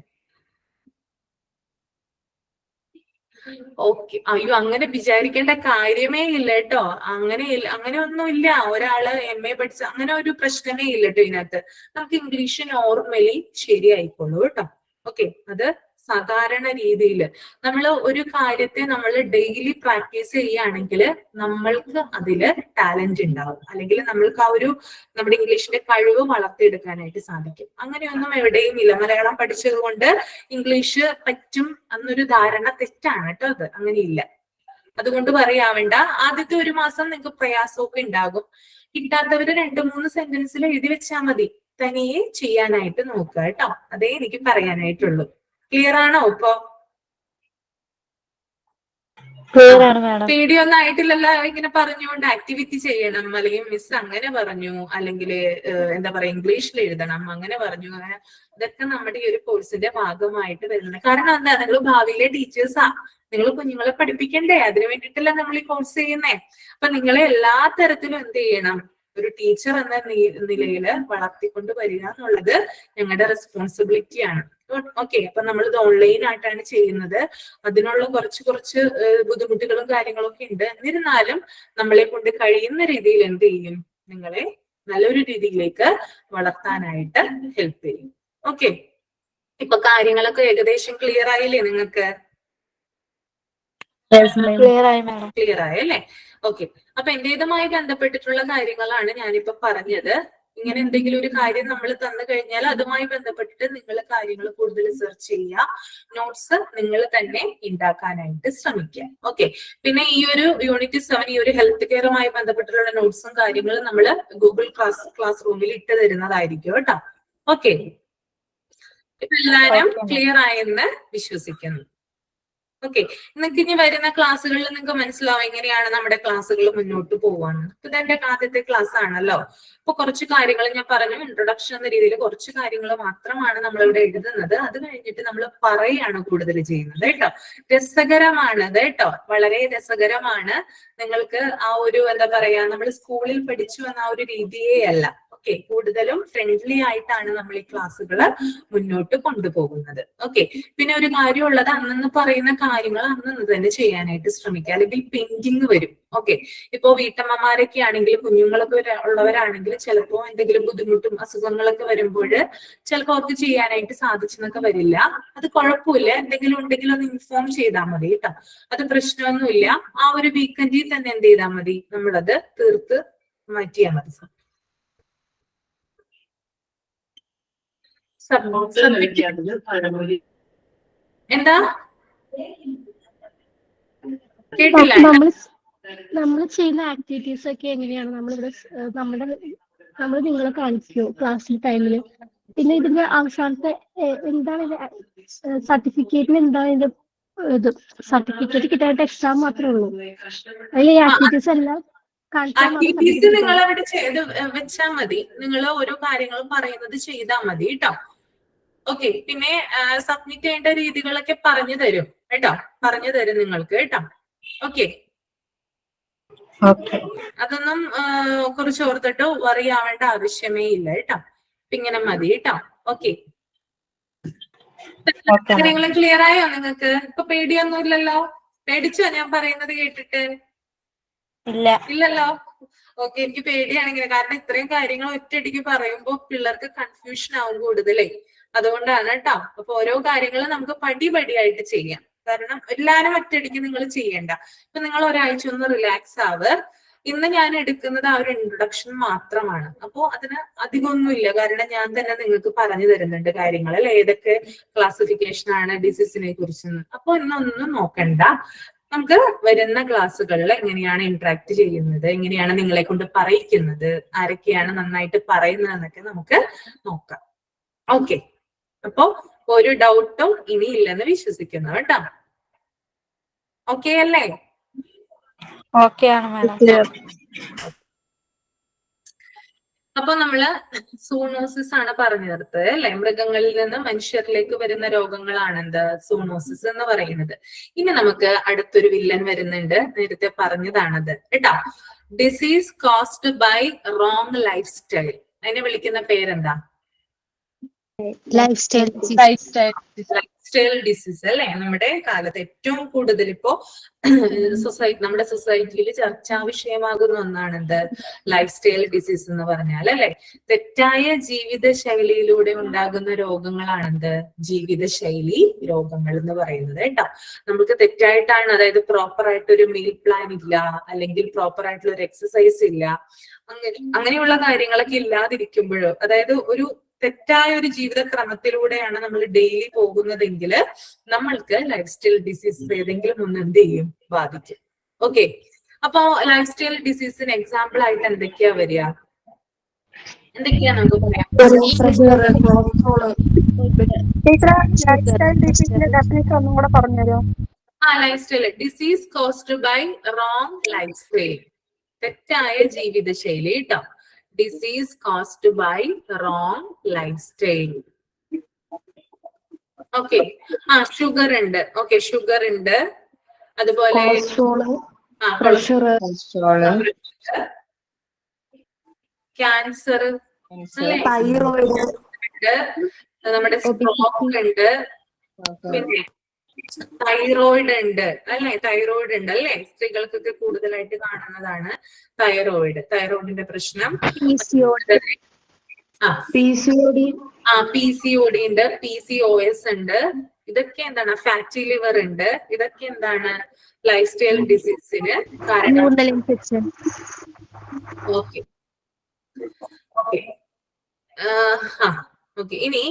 ഓക്കെ, അയ്യോ അങ്ങനെ വിചാരിക്കേണ്ട കാര്യമേ ഇല്ല കേട്ടോ. അങ്ങനെ ഒന്നുമില്ല. ഒരാള് MA പഠിച്ച അങ്ങനെ ഒരു പ്രശ്നമേ ഇല്ല കേട്ടോ ഇതിനകത്ത്. നമുക്ക് ഇംഗ്ലീഷ് നോർമലി ശരിയായിക്കോളൂ കേട്ടോ. ഓക്കെ, അത് സാധാരണ രീതിയിൽ നമ്മൾ ഒരു കാര്യത്തെ നമ്മൾ ഡെയിലി പ്രാക്ടീസ് ചെയ്യുകയാണെങ്കിൽ നമ്മൾക്ക് അതില് ടാലന്റ് ഉണ്ടാവും, അല്ലെങ്കിൽ നമ്മൾക്ക് ആ ഒരു നമ്മുടെ ഇംഗ്ലീഷിന്റെ കഴിവ് വളർത്തിയെടുക്കാനായിട്ട് സാധിക്കും. അങ്ങനെയൊന്നും എവിടെയും ഇല്ല. മലയാളം പഠിച്ചത് കൊണ്ട് ഇംഗ്ലീഷ് പറ്റും എന്നൊരു ധാരണ തെറ്റാണ് കേട്ടോ. അത് അങ്ങനെയില്ല. അതുകൊണ്ട് പറയാവേണ്ട, ആദ്യത്തെ ഒരു മാസം നിങ്ങൾക്ക് പ്രയാസമൊക്കെ ഉണ്ടാകും. കിട്ടാത്തവര് 2-3 സെന്റൻസിൽ എഴുതി വെച്ചാൽ മതി. തനിയെ ചെയ്യാനായിട്ട് നോക്കുക കേട്ടോ. അതേ എനിക്ക് പറയാനായിട്ടുള്ളൂ. ക്ലിയർ ആണോ ഇപ്പൊ? പേടിയൊന്നും ആയിട്ടില്ലല്ലോ. ഇങ്ങനെ പറഞ്ഞുകൊണ്ട് ആക്ടിവിറ്റി ചെയ്യണം, അല്ലെങ്കിൽ മിസ് അങ്ങനെ പറഞ്ഞു, അല്ലെങ്കിൽ എന്താ പറയാ ഇംഗ്ലീഷിൽ എഴുതണം അങ്ങനെ പറഞ്ഞു, അങ്ങനെ ഇതൊക്കെ നമ്മുടെ ഈ ഒരു കോഴ്സിന്റെ ഭാഗമായിട്ട് വരുന്നത്. കാരണം എന്താ, നിങ്ങൾ ഭാവിയിലെ ടീച്ചേഴ്സാ, നിങ്ങൾ കുഞ്ഞുങ്ങളെ പഠിപ്പിക്കണ്ടേ? അതിനു വേണ്ടിയിട്ടല്ല നമ്മൾ ഈ കോഴ്സ് ചെയ്യുന്നേ. അപ്പൊ നിങ്ങളെ എല്ലാ തരത്തിലും എന്ത് ചെയ്യണം, ഒരു ടീച്ചർ എന്ന നിലയിൽ വളർത്തിക്കൊണ്ട് വരിക എന്നുള്ളത് ഞങ്ങളുടെ റെസ്പോൺസിബിലിറ്റിയാണ്. ഓക്കെ. അപ്പൊ നമ്മളിത് ഓൺലൈൻ ആയിട്ടാണ് ചെയ്യുന്നത്. അതിനുള്ള കുറച്ച് ബുദ്ധിമുട്ടുകളും കാര്യങ്ങളൊക്കെ ഉണ്ട്. എന്നിരുന്നാലും നമ്മളെ കൊണ്ട് കഴിയുന്ന രീതിയിൽ എന്ത് ചെയ്യും, നിങ്ങളെ നല്ലൊരു രീതിയിലേക്ക് വളർത്താനായിട്ട് ഹെൽപ്പ് ചെയ്യും. ഓക്കെ. ഇപ്പൊ കാര്യങ്ങളൊക്കെ ഏകദേശം ക്ലിയർ ആയില്ലേ നിങ്ങൾക്ക്? ക്ലിയർ ആയല്ലേ? ഓക്കെ. അപ്പൊ എന്റേതുമായി ബന്ധപ്പെട്ടിട്ടുള്ള കാര്യങ്ങളാണ് ഞാനിപ്പോ പറഞ്ഞത്. ഇങ്ങനെ എന്തെങ്കിലും ഒരു കാര്യം നമ്മൾ തന്നു കഴിഞ്ഞാൽ അതുമായി ബന്ധപ്പെട്ടിട്ട് നിങ്ങൾ കാര്യങ്ങൾ കൂടുതൽ സെർച്ച് ചെയ്യുക, നോട്ട്സ് നിങ്ങൾ തന്നെ ഉണ്ടാക്കാനായിട്ട് ശ്രമിക്കുക. ഓക്കെ. പിന്നെ ഈ ഒരു യൂണിറ്റ് 7 ഈ ഒരു ഹെൽത്ത് കെയറുമായി ബന്ധപ്പെട്ടുള്ള നോട്ട്സും കാര്യങ്ങളും നമ്മൾ ഗൂഗിൾ ക്ലാസ് റൂമിൽ ഇട്ട് തരുന്നതായിരിക്കും കേട്ടോ. ഓക്കെ. ഇപ്പൊ എല്ലാവരും ക്ലിയർ ആയെന്ന് വിശ്വസിക്കുന്നു. ഓക്കെ. നിങ്ങൾക്ക് ഇനി വരുന്ന ക്ലാസ്സുകളിൽ നിങ്ങൾക്ക് മനസ്സിലാവും എങ്ങനെയാണ് നമ്മുടെ ക്ലാസ്സുകൾ മുന്നോട്ട് പോവാന്ന്. ഇത് എന്റെ ആദ്യത്തെ ക്ലാസ് ആണല്ലോ. അപ്പൊ കുറച്ച് കാര്യങ്ങൾ ഞാൻ പറഞ്ഞു, ഇൻട്രൊഡക്ഷൻ എന്ന രീതിയിൽ കുറച്ച് കാര്യങ്ങൾ മാത്രമാണ് നമ്മളിവിടെ എഴുതുന്നത്. അത് കഴിഞ്ഞിട്ട് നമ്മൾ പറയാണ് കൂടുതൽ ചെയ്യുന്നത് കേട്ടോ. രസകരമാണ് കേട്ടോ, വളരെ രസകരമാണ്. നിങ്ങൾക്ക് ആ ഒരു എന്താ പറയാ, നമ്മൾ സ്കൂളിൽ പഠിച്ചു എന്ന ആ ഒരു രീതിയേ അല്ല. ഓക്കെ. കൂടുതലും ഫ്രണ്ട്ലി ആയിട്ടാണ് നമ്മൾ ഈ ക്ലാസ്സുകൾ മുന്നോട്ട് കൊണ്ടുപോകുന്നത്. ഓക്കെ. പിന്നെ ഒരു കാര്യമുള്ളത്, അന്നന്ന് പറയുന്ന കാര്യങ്ങൾ അന്നന്ന് തന്നെ ചെയ്യാനായിട്ട് ശ്രമിക്കുക, അല്ലെങ്കിൽ പെൻഡിങ് വരും. ഓക്കെ. ഇപ്പോ വീട്ടമ്മമാരൊക്കെ ആണെങ്കിൽ, കുഞ്ഞുങ്ങളൊക്കെ ഉള്ളവരാണെങ്കിൽ ചിലപ്പോ എന്തെങ്കിലും ബുദ്ധിമുട്ടും അസുഖങ്ങളൊക്കെ വരുമ്പോൾ ചിലപ്പോൾ അവർക്ക് ചെയ്യാനായിട്ട് സാധിച്ചെന്നൊക്കെ വരില്ല. അത് കുഴപ്പമില്ല. എന്തെങ്കിലും ഉണ്ടെങ്കിൽ ഒന്ന് ഇൻഫോം ചെയ്താൽ മതി കേട്ടോ. അത് പ്രശ്നമൊന്നുമില്ല. ആ ഒരു വീക്കെൻഡിൽ തന്നെ എന്ത് ചെയ്താൽ മതി, നമ്മളത് തീർത്ത് മാറ്റിയാൽ മതി. എന്താ കേട്ടില്ല? നമ്മൾ ചെയ്യുന്ന ആക്ടിവിറ്റീസ് ഒക്കെ എങ്ങനെയാണ് നമ്മളിവിടെ നമ്മൾ നിങ്ങളെ കാണിക്കോ ക്ലാസ്സിൽ ടൈമില്? പിന്നെ ഇതിന്റെ അവസാനത്തെ എന്താണ് സർട്ടിഫിക്കറ്റിന് എന്താണ് ഇതിന്റെ ഇത്? സർട്ടിഫിക്കറ്റ് കിട്ടാനായിട്ട് എക്സാം മാത്രമേ ഉള്ളൂ, അതിൽ ഈ ആക്ടിവിറ്റീസ് എല്ലാം ആക്ടിവിറ്റീസ് നിങ്ങൾ അവിടെ ചെയ്ത് വെച്ചാൽ മതി. നിങ്ങൾ ഓരോ കാര്യങ്ങളും പറയുന്നത് ചെയ്താൽ മതി കേട്ടോ. ഓക്കെ. പിന്നെ സബ്മിറ്റ് ചെയ്യേണ്ട രീതികളൊക്കെ പറഞ്ഞു തരും കേട്ടോ, പറഞ്ഞു തരും നിങ്ങൾക്ക് കേട്ടോ. ഓക്കെ. അതൊന്നും കുറിച്ച് ഓർത്തിട്ട് വറി ആവേണ്ട ആവശ്യമേ ഇല്ല കേട്ടോ. ഇങ്ങനെ മതി കേട്ടോ. ഓക്കെ. കാര്യങ്ങളും ക്ലിയർ ആയോ നിങ്ങൾക്ക്? ഇപ്പൊ പേടിയൊന്നും ഇല്ലല്ലോ? പേടിച്ചോ ഞാൻ പറയുന്നത് കേട്ടിട്ട്? ഇല്ലല്ലോ. ഓക്കെ. എനിക്ക് പേടിയാണെങ്കിൽ, കാരണം ഇത്രയും കാര്യങ്ങൾ ഒറ്റയടിക്ക് പറയുമ്പോൾ പിള്ളേർക്ക് കൺഫ്യൂഷൻ ആവും കൂടുതലേ. അതുകൊണ്ടാണ് കേട്ടോ. അപ്പൊ ഓരോ കാര്യങ്ങളും നമുക്ക് പടിപടിയായിട്ട് ചെയ്യാം. കാരണം എല്ലാരും ഒറ്റയടിക്ക് നിങ്ങൾ ചെയ്യണ്ട. ഇപ്പൊ നിങ്ങൾ ഒരാഴ്ച ഒന്ന് റിലാക്സ് ആവ്. ഇന്ന് ഞാൻ എടുക്കുന്നത് ആ ഒരു ഇൻട്രൊഡക്ഷൻ മാത്രമാണ്. അപ്പോ അതിന് അധികമൊന്നുമില്ല, കാരണം ഞാൻ തന്നെ നിങ്ങൾക്ക് പറഞ്ഞു തരുന്നുണ്ട് കാര്യങ്ങൾ, അല്ലെ, ഏതൊക്കെ ക്ലാസിഫിക്കേഷൻ ആണ് ഡിസീസിനെ കുറിച്ച്. അപ്പൊ ഇന്നൊന്നും നോക്കണ്ട. നമുക്ക് വരുന്ന ക്ലാസ്സുകളിൽ എങ്ങനെയാണ് ഇന്ററാക്ട് ചെയ്യുന്നത്, എങ്ങനെയാണ് നിങ്ങളെ കൊണ്ട് പറയിക്കുന്നത്, ആരൊക്കെയാണ് നന്നായിട്ട് പറയുന്നതെന്നൊക്കെ നമുക്ക് നോക്കാം. ഓക്കെ. അപ്പൊ ഒരു ഡൗട്ടും ഇനി ഇല്ലെന്ന് വിശ്വസിക്കുന്നു കേട്ടോ. ഓക്കെ അല്ലേ? അപ്പൊ നമ്മള് സൂണോസിസ് ആണ് പറഞ്ഞു നിർത്തത് അല്ലെ. മൃഗങ്ങളിൽ നിന്ന് മനുഷ്യരിലേക്ക് വരുന്ന രോഗങ്ങളാണ് എന്ത്, സൂണോസിസ് എന്ന് പറയുന്നത്. ഇനി നമുക്ക് അടുത്തൊരു വില്ലൻ വരുന്നുണ്ട്, നേരത്തെ പറഞ്ഞതാണത് കേട്ടോ. Disease caused by wrong lifestyle. അതിനെ വിളിക്കുന്ന പേരെന്താ? Lifestyle lifestyle lifestyle disease അല്ലെ നമ്മുടെ കാലത്ത് ഏറ്റവും കൂടുതൽ ഇപ്പോ നമ്മുടെ സൊസൈറ്റിയിൽ ചർച്ചാ വിഷയമാകുന്ന ഒന്നാണ് എന്ത് ലൈഫ് സ്റ്റൈൽ ഡിസീസ് എന്ന് പറഞ്ഞാൽ അല്ലെ. തെറ്റായ ജീവിത ശൈലിയിലൂടെ ഉണ്ടാകുന്ന രോഗങ്ങളാണ് എന്ത് ജീവിതശൈലി രോഗങ്ങൾ എന്ന് പറയുന്നത് കേട്ടോ. നമുക്ക് തെറ്റായിട്ടാണ്, അതായത് പ്രോപ്പർ ആയിട്ട് ഒരു മീൽ പ്ലാൻ ഇല്ല, അല്ലെങ്കിൽ പ്രോപ്പർ ആയിട്ടുള്ള ഒരു എക്സസൈസ് ഇല്ല, അങ്ങനെയുള്ള കാര്യങ്ങളൊക്കെ ഇല്ലാതിരിക്കുമ്പോഴോ, അതായത് ഒരു തെറ്റായ ഒരു ജീവിതക്രമത്തിലൂടെയാണ് നമ്മൾ ഡെയിലി പോകുന്നതെങ്കിൽ നമ്മൾക്ക് ലൈഫ് സ്റ്റൈൽ ഡിസീസ് ഏതെങ്കിലും ഒന്ന് എന്ത് ചെയ്യും, ബാധിക്കും. ഓക്കെ, അപ്പോ ലൈഫ് സ്റ്റൈൽ ഡിസീസിന് എക്സാമ്പിൾ ആയിട്ട് എന്തൊക്കെയാ വരിക, എന്തൊക്കെയാ നമുക്ക് പറയാം? Lifestyle disease caused by wrong lifestyle, തെറ്റായ ജീവിതശൈലി കേട്ടോ. Disease caused by wrong lifestyle. Okay, sugar ഉണ്ട്. ഓക്കെ, ഷുഗർ ഉണ്ട്, അതുപോലെ ക്യാൻസർ, നമ്മുടെ സ്ട്രോക്ക് ഉണ്ട്, പിന്നെ തൈറോയിഡ് ഉണ്ട് അല്ലെ. തൈറോയിഡ് ഉണ്ട് അല്ലെ, സ്ത്രീകൾക്കൊക്കെ കൂടുതലായിട്ട് കാണുന്നതാണ് തൈറോയിഡിന്റെ പ്രശ്നം. PCOD ഉണ്ട്, PCOS ഉണ്ട്. ഇതൊക്കെ എന്താണ്, ഫാറ്റി ലിവർ ഉണ്ട്. ഇതൊക്കെ എന്താണ് ലൈഫ് സ്റ്റൈൽ ഡിസീസിന് കാരണം. ഓക്കെ ഓക്കെ ഓക്കെ ഇനി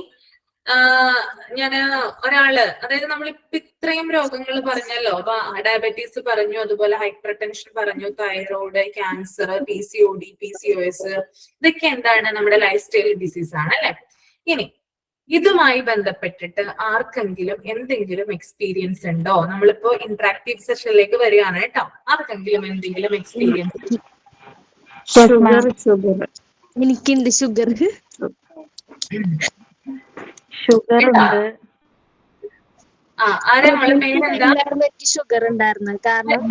ഞാന് ഒരാള്, അതായത് നമ്മളിപ്പോ ഇത്രയും രോഗങ്ങൾ പറഞ്ഞല്ലോ, അപ്പൊ ഡയബറ്റീസ് പറഞ്ഞു, അതുപോലെ ഹൈപ്പർ ടെൻഷൻ പറഞ്ഞു, തൈറോയിഡ്, ക്യാൻസർ, PCOD, PCOS, ഇതൊക്കെ എന്താണ് നമ്മുടെ ലൈഫ് സ്റ്റൈൽ ഡിസീസ് ആണ് അല്ലെ. ഇനി ഇതുമായി ബന്ധപ്പെട്ടിട്ട് ആർക്കെങ്കിലും എന്തെങ്കിലും എക്സ്പീരിയൻസ് ഉണ്ടോ? നമ്മളിപ്പോ ഇന്ററാക്റ്റീവ് സെഷനിലേക്ക് വരികയാണ് കേട്ടോ. ആർക്കെങ്കിലും എന്തെങ്കിലും എക്സ്പീരിയൻസ്? എനിക്കുണ്ട് ഷുഗർ ഉണ്ട്. ആരാ നമ്മളെ പേരെന്താ? എനിക്ക് ഷുഗർ ഉണ്ടായിരുന്നു, കാരണം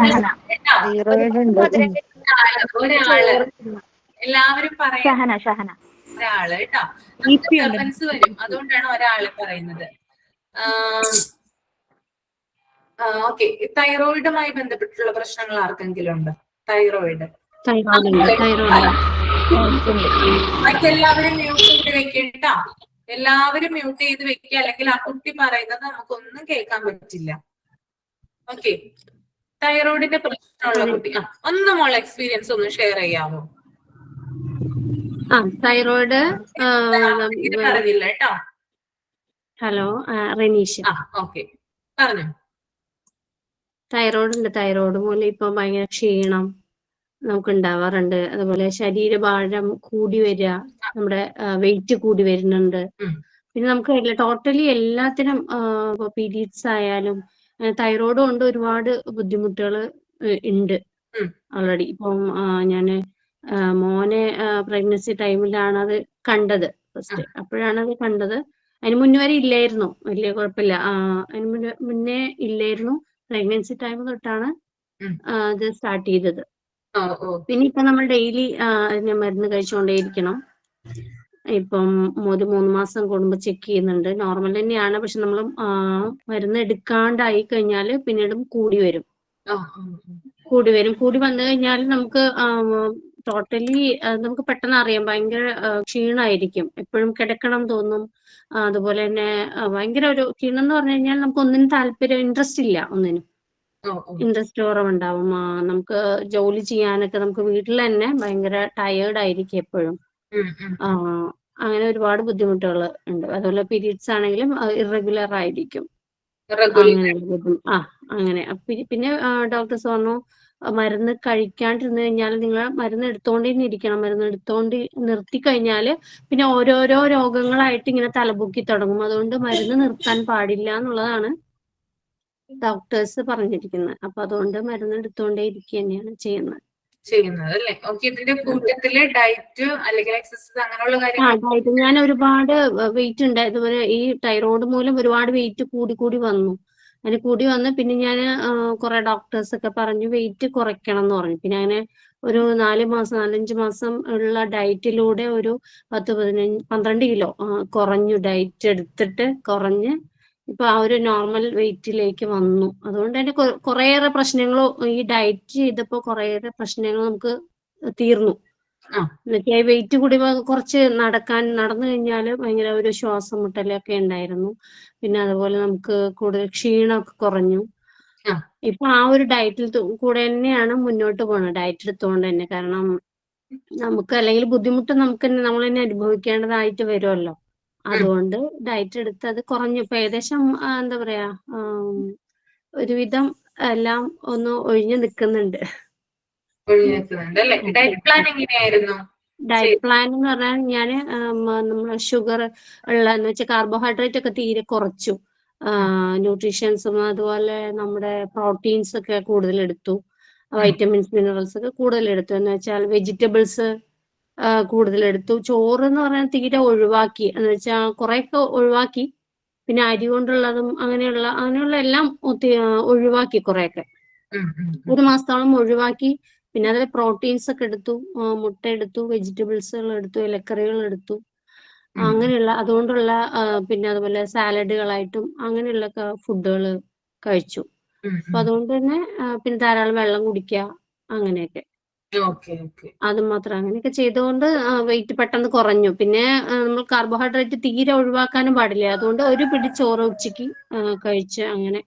ഒരാള് എല്ലാവരും പറയാം, ഒരാള് കേട്ടോ. ഡിസ്റ്റർബൻസ് വരും, അതുകൊണ്ടാണ് ഒരാള് പറയുന്നത്. ഓക്കെ, തൈറോയിഡുമായി ബന്ധപ്പെട്ടുള്ള പ്രശ്നങ്ങൾ ആർക്കെങ്കിലും ഉണ്ടോ? തൈറോയിഡ് മറ്റെല്ലാവരും മ്യൂട്ട് ചെയ്ത് വെക്കട്ടോ, എല്ലാവരും മ്യൂട്ട് ചെയ്ത് വെക്കുക, അല്ലെങ്കിൽ ആ കുട്ടി പറയുന്നത് നമുക്കൊന്നും കേൾക്കാൻ പറ്റില്ല. ഓക്കെ, തൈറോയിഡിന്റെ പ്രശ്നമുള്ള കുട്ടി ഒന്ന് മോളെ എക്സ്പീരിയൻസ് ഒന്ന് ഷെയർ ചെയ്യാമോ? തൈറോയിഡ് ഇത് പറഞ്ഞില്ല കേട്ടോ. ഹലോ, റെനീഷ. ഓക്കെ, പറഞ്ഞു. തൈറോയിഡ് ഉണ്ട്. തൈറോയിഡ് മൂലം ഇപ്പൊ ഭയങ്കര ക്ഷീണം നമുക്ക് ഉണ്ടാവാറുണ്ട്. അതുപോലെ ശരീരഭാരം കൂടി വരിക, നമ്മുടെ വെയിറ്റ് കൂടി വരുന്നുണ്ട്. പിന്നെ നമുക്ക് ടോട്ടലി എല്ലാത്തിനും ഇപ്പൊ പീരീഡ്സ് ആയാലും തൈറോയിഡ് കൊണ്ട് ഒരുപാട് ബുദ്ധിമുട്ടുകൾ ഉണ്ട് ഓൾറെഡി. ഇപ്പം ഞാന് മോനെ പ്രഗ്നൻസി ടൈമിലാണ് അത് കണ്ടത് ഫസ്റ്റ്. അപ്പോഴാണ് അത് കണ്ടത്. അതിന് മുന്നേ വരെ ഇല്ലായിരുന്നു, വലിയ കുഴപ്പമില്ല. അതിന് മുന്നേ ഇല്ലായിരുന്നു. പ്രഗ്നൻസി ടൈം തൊട്ടാണ് ഇത് സ്റ്റാർട്ട് ചെയ്തത്. പിന്നെ ഇപ്പൊ നമ്മൾ ഡെയിലി അതിന് മരുന്ന് കഴിച്ചുകൊണ്ടേയിരിക്കണം. ഇപ്പം ഒരു 3 മാസം കൂടുമ്പോൾ ചെക്ക് ചെയ്യുന്നുണ്ട്. നോർമൽ തന്നെയാണ്, പക്ഷെ നമ്മൾ മരുന്ന് എടുക്കാണ്ടായി കഴിഞ്ഞാൽ പിന്നീടും കൂടി വരും. കൂടി വന്നു കഴിഞ്ഞാൽ നമുക്ക് ടോട്ടലി നമുക്ക് പെട്ടെന്ന് അറിയാം. ഭയങ്കര ക്ഷീണമായിരിക്കും, എപ്പോഴും കിടക്കണം തോന്നും. അതുപോലെ തന്നെ ഭയങ്കര ഒരു ക്ഷീണം എന്ന് പറഞ്ഞു കഴിഞ്ഞാൽ നമുക്ക് ഒന്നിനും താല്പര്യം, ഇൻട്രസ്റ്റ് ഇല്ല, ഒന്നിനും ഇൻട്രസ്റ്റ് കുറവുണ്ടാവും. നമുക്ക് ജോലി ചെയ്യാനൊക്കെ നമുക്ക് വീട്ടിൽ തന്നെ ഭയങ്കര ടയേർഡ് ആയിരിക്കും എപ്പോഴും. അങ്ങനെ ഒരുപാട് ബുദ്ധിമുട്ടുകൾ ഉണ്ട്. അതുപോലെ പീരീഡ്സ് ആണെങ്കിലും ഇറഗുലർ ആയിരിക്കും. അങ്ങനെ പിന്നെ ഡോക്ടേഴ്സ് പറഞ്ഞു മരുന്ന് കഴിക്കാണ്ടിരുന്നു കഴിഞ്ഞാൽ നിങ്ങൾ മരുന്ന് എടുത്തോണ്ടേ ഇരിക്കണം. മരുന്ന് എടുത്തോണ്ട് നിർത്തി കഴിഞ്ഞാല് പിന്നെ ഓരോരോ രോഗങ്ങളായിട്ട് ഇങ്ങനെ തലപൊക്കി തുടങ്ങും. അതുകൊണ്ട് മരുന്ന് നിർത്താൻ പാടില്ല എന്നുള്ളതാണ് ഡോക്ടേഴ്സ് പറഞ്ഞിരിക്കുന്നത്. അപ്പൊ അതുകൊണ്ട് മരുന്ന് എടുത്തോണ്ടേ ഇരിക്കുക തന്നെയാണ് ചെയ്യുന്നത് അല്ലേ. ഓക്കെ, ഇതിന്റെ കൂട്ടത്തില് ഡയറ്റ് അല്ലെങ്കിൽ എക്സസൈസ് അങ്ങനെയുള്ള കാര്യങ്ങൾ. ഞാൻ ഒരുപാട് വെയിറ്റ് ഉണ്ട്. അതുപോലെ ഈ തൈറോയ്ഡ് മൂലം ഒരുപാട് വെയിറ്റ് കൂടി വന്നു. അതിന് കൂടി വന്ന് പിന്നെ ഞാൻ കുറെ ഡോക്ടേഴ്സ് ഒക്കെ പറഞ്ഞു വെയിറ്റ് കുറയ്ക്കണം എന്ന് പറഞ്ഞു. പിന്നെ അങ്ങനെ ഒരു 4 മാസം ഉള്ള ഡയറ്റിലൂടെ ഒരു 12 കിലോ കുറഞ്ഞു. ഡയറ്റ് എടുത്തിട്ട് കുറഞ്ഞ് ഇപ്പൊ ആ ഒരു നോർമൽ വെയിറ്റിലേക്ക് വന്നു. അതുകൊണ്ട് തന്നെ കുറേയേറെ പ്രശ്നങ്ങൾ ഈ ഡയറ്റ് ചെയ്തപ്പോ കുറേയേറെ പ്രശ്നങ്ങൾ നമുക്ക് തീർന്നു. എന്നുവെച്ചാൽ വെയിറ്റ് കൂടി കുറച്ച് നടന്നു കഴിഞ്ഞാൽ ഭയങ്കര ഒരു ശ്വാസം മുട്ടലൊക്കെ ഉണ്ടായിരുന്നു. പിന്നെ അതുപോലെ നമുക്ക് കൂടുതൽ ക്ഷീണമൊക്കെ കുറഞ്ഞു. ഇപ്പൊ ആ ഒരു ഡയറ്റിൽ കൂടെ തന്നെയാണ് മുന്നോട്ട് പോകുന്നത്, ഡയറ്റ് എടുത്തുകൊണ്ട് തന്നെ. കാരണം നമുക്ക് അല്ലെങ്കിൽ ബുദ്ധിമുട്ട് നമ്മൾ തന്നെ അനുഭവിക്കേണ്ടതായിട്ട് വരുമല്ലോ. അതുകൊണ്ട് ഡയറ്റ് എടുത്ത് അത് കുറഞ്ഞു. ഇപ്പൊ ഏകദേശം എന്താ പറയാ, ഒരുവിധം എല്ലാം ഒന്ന് ഒഴിഞ്ഞു നിൽക്കുന്നുണ്ട്. ഡയറ്റ് പ്ലാൻ എന്ന് പറഞ്ഞാൽ ഞാന് നമ്മളെ ഷുഗർ ഉള്ള എന്ന് വെച്ചാൽ കാർബോഹൈഡ്രേറ്റ് ഒക്കെ തീരെ കുറച്ചു. ന്യൂട്രീഷ്യൻസും അതുപോലെ നമ്മുടെ പ്രോട്ടീൻസ് ഒക്കെ കൂടുതൽ എടുത്തു. വൈറ്റമിൻസ് മിനറൽസ് ഒക്കെ കൂടുതൽ എടുത്തു. എന്ന് വെച്ചാൽ വെജിറ്റബിൾസ് കൂടുതൽ എടുത്തു. ചോറ് എന്ന് പറഞ്ഞാൽ തീരെ ഒഴിവാക്കി. എന്ന് വെച്ചാൽ കുറെയൊക്കെ ഒഴിവാക്കി. പിന്നെ അരി കൊണ്ടുള്ളതും അങ്ങനെയുള്ള എല്ലാം ഒഴിവാക്കി. കുറെയൊക്കെ 1 മാസത്തോളം ഒഴിവാക്കി. പിന്നെ അതിൽ പ്രോട്ടീൻസ് ഒക്കെ എടുത്തു. മുട്ട എടുത്തു, വെജിറ്റബിൾസുകൾ എടുത്തു, ഇലക്കറികൾ എടുത്തു. അങ്ങനെയുള്ള അതുകൊണ്ടുള്ള പിന്നെ അതുപോലെ സാലഡുകളായിട്ടും അങ്ങനെയുള്ള ഫുഡുകൾ കഴിച്ചു. അപ്പൊ അതുകൊണ്ട് തന്നെ പിന്നെ ധാരാളം വെള്ളം കുടിക്കുക, അങ്ങനെയൊക്കെ. അത് മാത്രം അങ്ങനെയൊക്കെ ചെയ്തുകൊണ്ട് വെയിറ്റ് പെട്ടെന്ന് കുറഞ്ഞു. പിന്നെ നമ്മൾ കാർബോഹൈഡ്രേറ്റ് തീരെ ഒഴിവാക്കാനും പാടില്ല. അതുകൊണ്ട് ഒരു പിടി ചോറ് ഉച്ചയ്ക്ക് കഴിച്ച് അങ്ങനെ.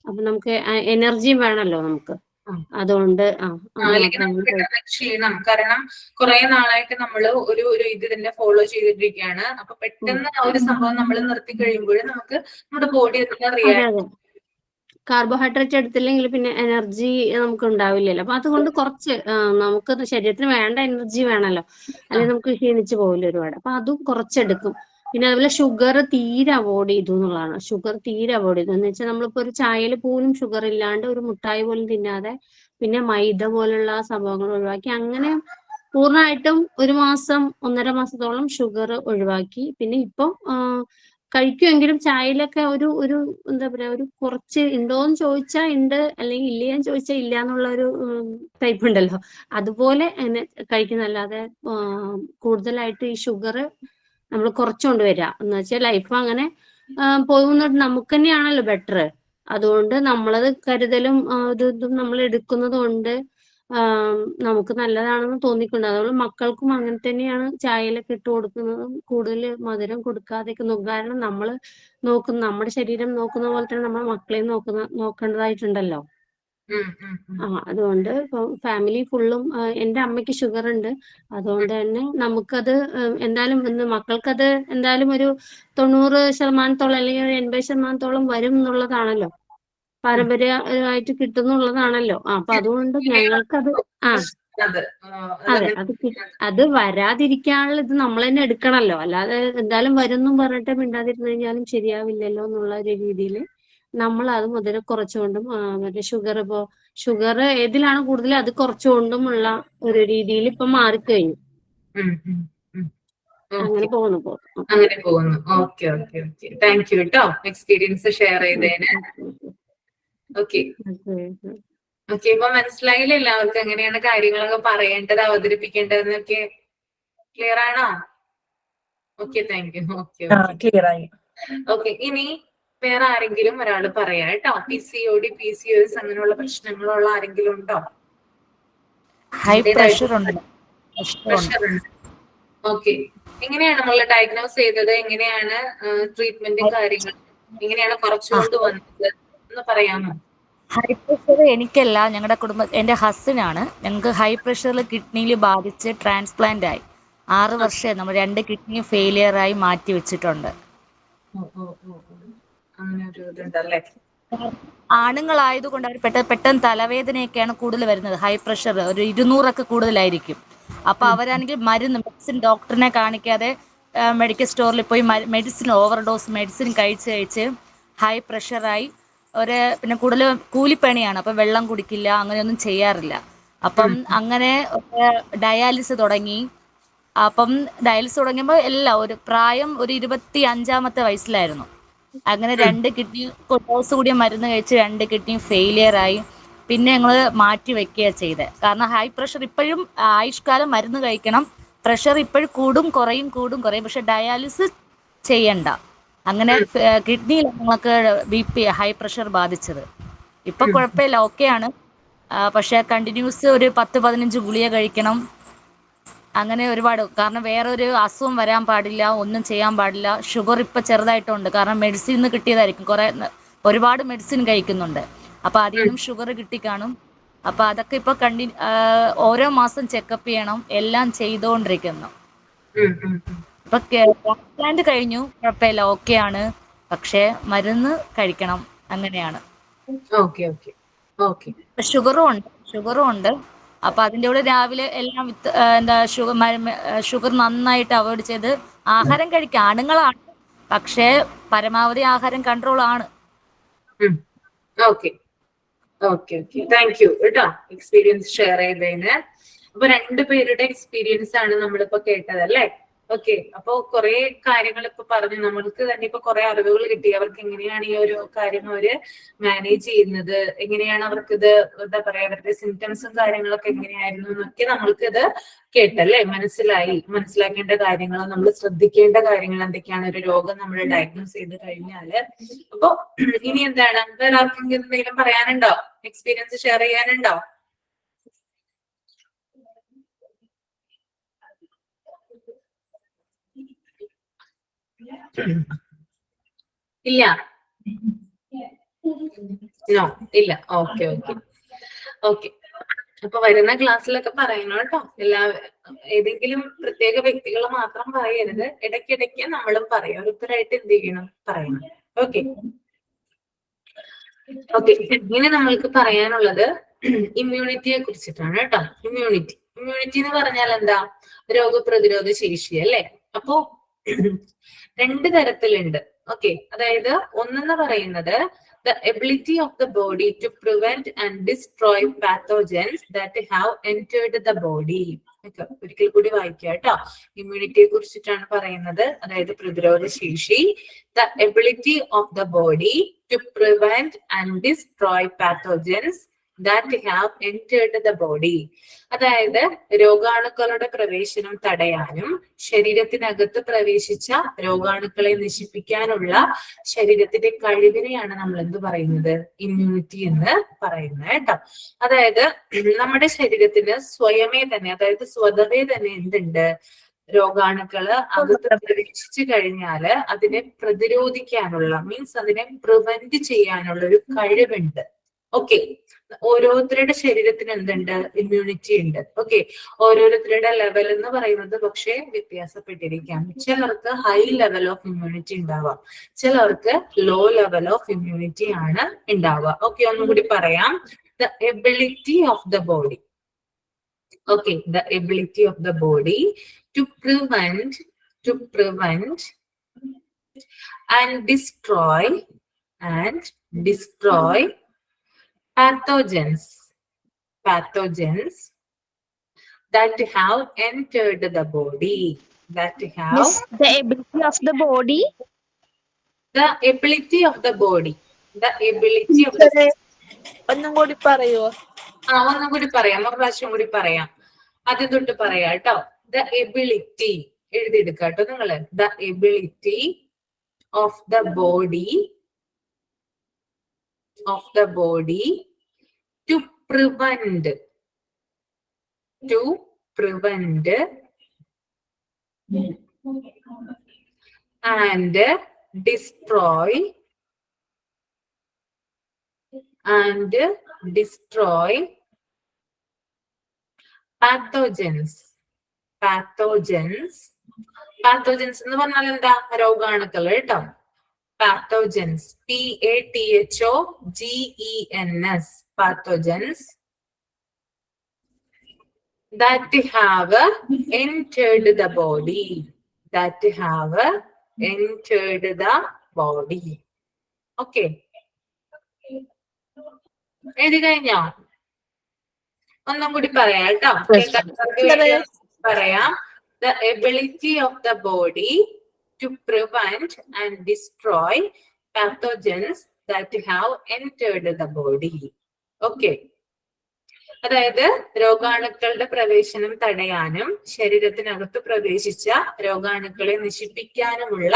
അപ്പൊ നമുക്ക് എനർജിയും വേണമല്ലോ നമുക്ക്. അതുകൊണ്ട് ക്ഷീണം, കാരണം കുറെ നാളായിട്ട് നമ്മൾ ഒരു ഇത് തന്നെ ഫോളോ ചെയ്തിട്ടിരിക്കുകയാണ്. അപ്പൊ പെട്ടെന്ന് ആ ഒരു സംഭവം നമ്മൾ നിർത്തി കഴിയുമ്പോൾ നമുക്ക് നമ്മുടെ ബോഡി കാർബോഹൈഡ്രേറ്റ് എടുത്തില്ലെങ്കിൽ പിന്നെ എനർജി നമുക്ക് ഉണ്ടാവില്ലല്ലോ. അപ്പൊ അതുകൊണ്ട് കുറച്ച് നമുക്ക് ശരീരത്തിന് വേണ്ട എനർജി വേണമല്ലോ, അല്ലെങ്കിൽ നമുക്ക് ക്ഷീണിച്ചു പോകില്ല ഒരുപാട്. അപ്പൊ അതും കുറച്ചെടുക്കും. പിന്നെ അതുപോലെ ഷുഗർ തീരെ അവോയ്ഡ് ചെയ്തു എന്നുള്ളതാണ്. ഷുഗർ തീരെ അവോയ്ഡ് ചെയ്തു എന്ന് വെച്ചാൽ നമ്മളിപ്പോ ഒരു ചായയിൽ പോലും ഷുഗർ ഇല്ലാണ്ട്, ഒരു മുട്ടായി പോലും തിന്നാതെ, പിന്നെ മൈദ പോലുള്ള സംഭവങ്ങൾ ഒഴിവാക്കി. അങ്ങനെ പൂർണ്ണമായിട്ടും 1 മാസം 1.5 മാസത്തോളം ഷുഗർ ഒഴിവാക്കി. പിന്നെ ഇപ്പം കഴിക്കുമെങ്കിലും ചായയിലൊക്കെ ഒരു എന്താ പറയാ, ഒരു കുറച്ച് ഉണ്ടോന്ന് ചോദിച്ചാൽ ഉണ്ട്, അല്ലെങ്കിൽ ഇല്ലയെന്ന് ചോദിച്ചാൽ ഇല്ല എന്നുള്ള ഒരു ടൈപ്പ് ഉണ്ടല്ലോ, അതുപോലെ കഴിക്കുന്നല്ലാതെ കൂടുതലായിട്ട് ഈ ഷുഗർ നമ്മൾ കുറച്ചുകൊണ്ട് വരിക. എന്ന് വെച്ചാൽ ലൈഫ് അങ്ങനെ പോകുന്നത് നമുക്ക് തന്നെയാണല്ലോ ബെറ്റർ. അതുകൊണ്ട് നമ്മളത് കരുതലും ഇതും നമ്മൾ എടുക്കുന്നത് കൊണ്ട് നമുക്ക് നല്ലതാണെന്ന് തോന്നിക്കൊണ്ട്. അതുകൊണ്ട് മക്കൾക്കും അങ്ങനെ തന്നെയാണ് ചായയിലൊക്കെ ഇട്ട് കൊടുക്കുന്നതും. കൂടുതൽ മധുരം കൊടുക്കാതെയൊക്കെ നോക്കും. കാരണം നമ്മൾ നമ്മുടെ ശരീരം നോക്കുന്ന പോലെ തന്നെ നമ്മുടെ മക്കളെയും നോക്കേണ്ടതായിട്ടുണ്ടല്ലോ. അതുകൊണ്ട് ഇപ്പൊ ഫാമിലി ഫുള്ളും, എന്റെ അമ്മയ്ക്ക് ഷുഗർ ഉണ്ട്. അതുകൊണ്ട് തന്നെ നമുക്കത് എന്തായാലും മക്കൾക്കത് എന്തായാലും ഒരു 90% അല്ലെങ്കിൽ ഒരു 80% വരും എന്നുള്ളതാണല്ലോ, പാരമ്പര്യമായിട്ട് കിട്ടുന്നുള്ളതാണല്ലോ. അപ്പൊ അതുകൊണ്ട് ഞങ്ങൾക്കത് അതെ, അത് വരാതിരിക്കാനുള്ള ഇത് നമ്മൾ തന്നെ എടുക്കണല്ലോ. അല്ലാതെ എന്തായാലും വരുന്നും പറഞ്ഞിട്ട് മിണ്ടാതിരുന്നു കഴിഞ്ഞാലും ശരിയാവില്ലല്ലോ എന്നുള്ള ഒരു രീതിയിൽ നമ്മൾ അത് മുതൽ കുറച്ചുകൊണ്ടും മറ്റേ ഷുഗർ ഏതിലാണ് കൂടുതൽ അത് കുറച്ചുകൊണ്ടും ഉള്ള ഒരു രീതിയിൽ ഇപ്പൊ മാറിക്കഴിഞ്ഞു. അങ്ങനെ പോകുന്നു. ഓക്കെ. താങ്ക് യു കേട്ടോ, എക്സ്പീരിയൻസ് ഷെയർ ചെയ്തതിന്. ഓക്കെ, ഇപ്പൊ മനസ്സിലായില്ല എല്ലാവർക്കും എങ്ങനെയാണ് കാര്യങ്ങളൊക്കെ പറയേണ്ടത്, അവതരിപ്പിക്കേണ്ടതെന്നൊക്കെ? ക്ലിയർ ആണോ? Okay, thank you. ഓക്കെ, ഇനി വേറെ ആരെങ്കിലും ഒരാൾ പറയാ കേട്ടോ. PCOD, PCOS അങ്ങനെയുള്ള പ്രശ്നങ്ങളുള്ള ആരെങ്കിലും ഉണ്ടോ? ഹൈ പ്രഷർ ഉണ്ട്. ഓക്കെ, എങ്ങനെയാണ് നമ്മൾ ഡയഗ്നോസ് ചെയ്തത്? എങ്ങനെയാണ് ട്രീറ്റ്മെന്റും കാര്യങ്ങളും എങ്ങനെയാണ് കുറച്ചുകൊണ്ട് വന്നത് എന്ന് പറയാമോ? ഹൈ പ്രഷർ എനിക്കല്ല, ഞങ്ങളുടെ എന്റെ ഹസ്സിനാണ്. ഞങ്ങൾക്ക് ഹൈ പ്രഷറിൽ കിഡ്നിയിൽ ബാധിച്ച് ട്രാൻസ്പ്ലാന്റ് ആയി. 6 വർഷം നമ്മൾ 2 കിഡ്നിയും ഫെയിലിയർ ആയി മാറ്റി വെച്ചിട്ടുണ്ട്. ആണുങ്ങളായതുകൊണ്ട് അവർ പെട്ടെന്ന് തലവേദനയൊക്കെയാണ് കൂടുതൽ വരുന്നത്. ഹൈ പ്രഷർ ഒരു 200 കൂടുതലായിരിക്കും. അപ്പൊ അവരാണെങ്കിൽ മെഡിസിൻ ഡോക്ടറിനെ കാണിക്കാതെ മെഡിക്കൽ സ്റ്റോറിൽ പോയി മെഡിസിൻ ഓവർഡോസ് മെഡിസിൻ കഴിച്ച് ഹൈ പ്രഷറായി. പിന്നെ കൂടുതൽ കൂലിപ്പണിയാണ്. അപ്പൊ വെള്ളം കുടിക്കില്ല, അങ്ങനെയൊന്നും ചെയ്യാറില്ല. അപ്പം അങ്ങനെ ഡയാലിസിസ് തുടങ്ങി. അപ്പം ഡയാലിസിസ് തുടങ്ങിയപ്പോൾ ഒരു പ്രായം ഒരു 25-ാമത്തെ വയസ്സിലായിരുന്നു. അങ്ങനെ 2 കിഡ്നി ഡോസ് കൂടിയ മരുന്ന് കഴിച്ച് 2 കിഡ്നി ഫെയിലിയർ ആയി. പിന്നെ ഞങ്ങൾ മാറ്റി വെക്കുക ചെയ്തത്. കാരണം ഹൈ പ്രഷർ ഇപ്പോഴും ആയുഷ്കാലം മരുന്ന് കഴിക്കണം, പ്രഷർ ഇപ്പോഴും കൂടും കുറയും പക്ഷെ ഡയാലിസിസ് ചെയ്യണ്ട. അങ്ങനെ കിഡ്നിയിൽ ഞങ്ങൾക്ക് BP ഹൈ പ്രഷർ ബാധിച്ചത്. ഇപ്പൊ കുഴപ്പമില്ല, ഓക്കെയാണ്. പക്ഷെ കണ്ടിന്യൂസ് ഒരു 10-15 ഗുളിക കഴിക്കണം. അങ്ങനെ ഒരുപാട്, കാരണം വേറെ ഒരു അസുഖം വരാൻ പാടില്ല, ഒന്നും ചെയ്യാൻ പാടില്ല. ഷുഗർ ഇപ്പൊ ചെറുതായിട്ടുണ്ട്, കാരണം മെഡിസിൻ കിട്ടിയതായിരിക്കും, ഒരുപാട് മെഡിസിൻ കഴിക്കുന്നുണ്ട്. അപ്പൊ അതിൽ നിന്നും ഷുഗർ കിട്ടിക്കാണും. അപ്പൊ അതൊക്കെ ഇപ്പൊ ഓരോ മാസം ചെക്കപ്പ് ചെയ്യണം, എല്ലാം ചെയ്തുകൊണ്ടിരിക്കുന്നു. ഇപ്പൊ ട്രാൻസ്പ്ലാന്റ് കഴിഞ്ഞു, കുഴപ്പമില്ല, ഓക്കെയാണ്. പക്ഷെ മരുന്ന് കഴിക്കണം, അങ്ങനെയാണ്. ഷുഗറും ഉണ്ട്. അപ്പൊ അതിന്റെ കൂടെ രാവിലെ എല്ലാം ഷുഗർ നന്നായിട്ട് അവോയ്ഡ് ചെയ്ത് ആഹാരം കഴിക്കുക. ആണുങ്ങളാണ്, പക്ഷേ പരമാവധി ആഹാരം കൺട്രോൾ ആണ്. താങ്ക് യു കേട്ടോ, എക്സ്പീരിയൻസ് ഷെയർ ചെയ്തതിന്. അപ്പൊ 2 പേരുടെ എക്സ്പീരിയൻസ് ആണ് നമ്മളിപ്പോ കേട്ടത് അല്ലേ? ഓക്കെ, അപ്പൊ കുറെ കാര്യങ്ങൾ ഇപ്പൊ പറഞ്ഞു, നമ്മൾക്ക് തന്നെ ഇപ്പൊ കുറെ അറിവുകൾ കിട്ടി. അവർക്ക് എങ്ങനെയാണ് ഈ ഒരു കാര്യം അവര് മാനേജ് ചെയ്യുന്നത്, എങ്ങനെയാണ് അവർക്ക് ഇത് എന്താ പറയാ, അവരുടെ സിംറ്റംസും കാര്യങ്ങളൊക്കെ എങ്ങനെയായിരുന്നു എന്നൊക്കെ നമ്മൾക്കിത് കേട്ടല്ലേ, മനസ്സിലാക്കേണ്ട കാര്യങ്ങൾ, നമ്മൾ ശ്രദ്ധിക്കേണ്ട കാര്യങ്ങൾ എന്തൊക്കെയാണ് ഒരു രോഗം നമ്മൾ ഡയഗ്നോസ് ചെയ്ത് കഴിഞ്ഞാല്. അപ്പൊ ഇനി എന്താണ്, വേറെ ആർക്കെങ്കിലും എന്തെങ്കിലും പറയാനുണ്ടോ, എക്സ്പീരിയൻസ് ഷെയർ ചെയ്യാനുണ്ടോ? ഇല്ല, നോ ഇല്ല. ഓക്കെ. അപ്പൊ വരുന്ന ക്ലാസ്സിലൊക്കെ പറയണം കേട്ടോ. ഏതെങ്കിലും പ്രത്യേക വ്യക്തികൾ മാത്രം പറയരുത്, ഇടയ്ക്കിടയ്ക്ക് നമ്മളും പറയാം, ഓരോരുത്തരായിട്ട് എന്ത് ചെയ്യണം, പറയണം. ഓക്കെ. ഇനി നമ്മൾക്ക് പറയാനുള്ളത് ഇമ്മ്യൂണിറ്റിയെ കുറിച്ചിട്ടാണ് കേട്ടോ. ഇമ്മ്യൂണിറ്റി എന്ന് പറഞ്ഞാൽ എന്താ? രോഗപ്രതിരോധ ശേഷി അല്ലേ? അപ്പോ 2 തരത്തിലുണ്ട്. ഓക്കെ, അതായത് ഒന്നെന്ന് പറയുന്നത് the ability of the body to prevent and destroy pathogens that have entered the body. ഒരിക്കൽ കൂടി വായിക്കാം കേട്ടോ. ഇമ്മ്യൂണിറ്റിയെ കുറിച്ചിട്ടാണ് പറയുന്നത്, അതായത് പ്രതിരോധ ശേഷി. the ability of the body to prevent and destroy pathogens that have entered the body. അതായത് രോഗാണുക്കളുടെ പ്രവേശനം തടയാനും ശരീരത്തിനകത്ത് പ്രവേശിച്ച രോഗാണുക്കളെ നശിപ്പിക്കാനുള്ള ശരീരത്തിന്റെ കഴിവിനെയാണ് നമ്മൾ എന്ത് പറയുന്നത്, ഇമ്മ്യൂണിറ്റി എന്ന് പറയുന്നത് കേട്ടോ. അതായത് നമ്മുടെ ശരീരത്തിന് സ്വയമേ തന്നെ, അതായത് സ്വതവേ തന്നെ എന്തുണ്ട്, രോഗാണുക്കള് അകത്ത് പ്രവേശിച്ചു കഴിഞ്ഞാല് അതിനെ പ്രതിരോധിക്കാനുള്ള, മീൻസ് അതിനെ പ്രിവെന്റ് ചെയ്യാനുള്ള ഒരു കഴിവുണ്ട്. ഓക്കെ, ഓരോരുത്തരുടെ ശരീരത്തിന് എന്തുണ്ട്, ഇമ്മ്യൂണിറ്റി ഉണ്ട്. ഓക്കെ, ഓരോരുത്തരുടെ ലെവൽ എന്ന് പറയുന്നത് പക്ഷേ വ്യത്യാസപ്പെട്ടിരിക്കാം. ചിലർക്ക് ഹൈ ലെവൽ ഓഫ് ഇമ്മ്യൂണിറ്റി ഉണ്ടാവാം, ചിലർക്ക് ലോ ലെവൽ ഓഫ് ഇമ്മ്യൂണിറ്റി ആണ് ഉണ്ടാവുക. ഓക്കെ, ഒന്നും കൂടി പറയാം. The ability of the body. Okay, the ability of the body to prevent and destroy pathogens that have entered the body. The ability of the body. ഒന്നും കൂടി പറയുവോ? ഒന്നും കൂടി പറയാം, ഒരു പ്രാവശ്യം കൂടി പറയാം. ആദ്യം തൊട്ട് പറയാം കേട്ടോ. The ability എഴുതിയെടുക്കുക കേട്ടോ നിങ്ങള്. The ability of the body to prevent and destroy pathogens എന്ന് പറഞ്ഞാൽ എന്താ? രോഗാണുക്കൾ കേട്ടോ. pathogens, pathogens, pathogens that have entered the body. Okay, എഴുതി കഴിഞ്ഞോ? ഒന്നും കൂടി പറയാം കേട്ടോ. പറയാം. The ability of the body to prevent and destroy pathogens that have entered the body. Okay. അതായത് രോഗാണുക്കളുടെ പ്രവേശനം തടയാനും ശരീരത്തിനകത്ത് പ്രവേശിച്ച രോഗാണുക്കളെ നശിപ്പിക്കാനുമുള്ള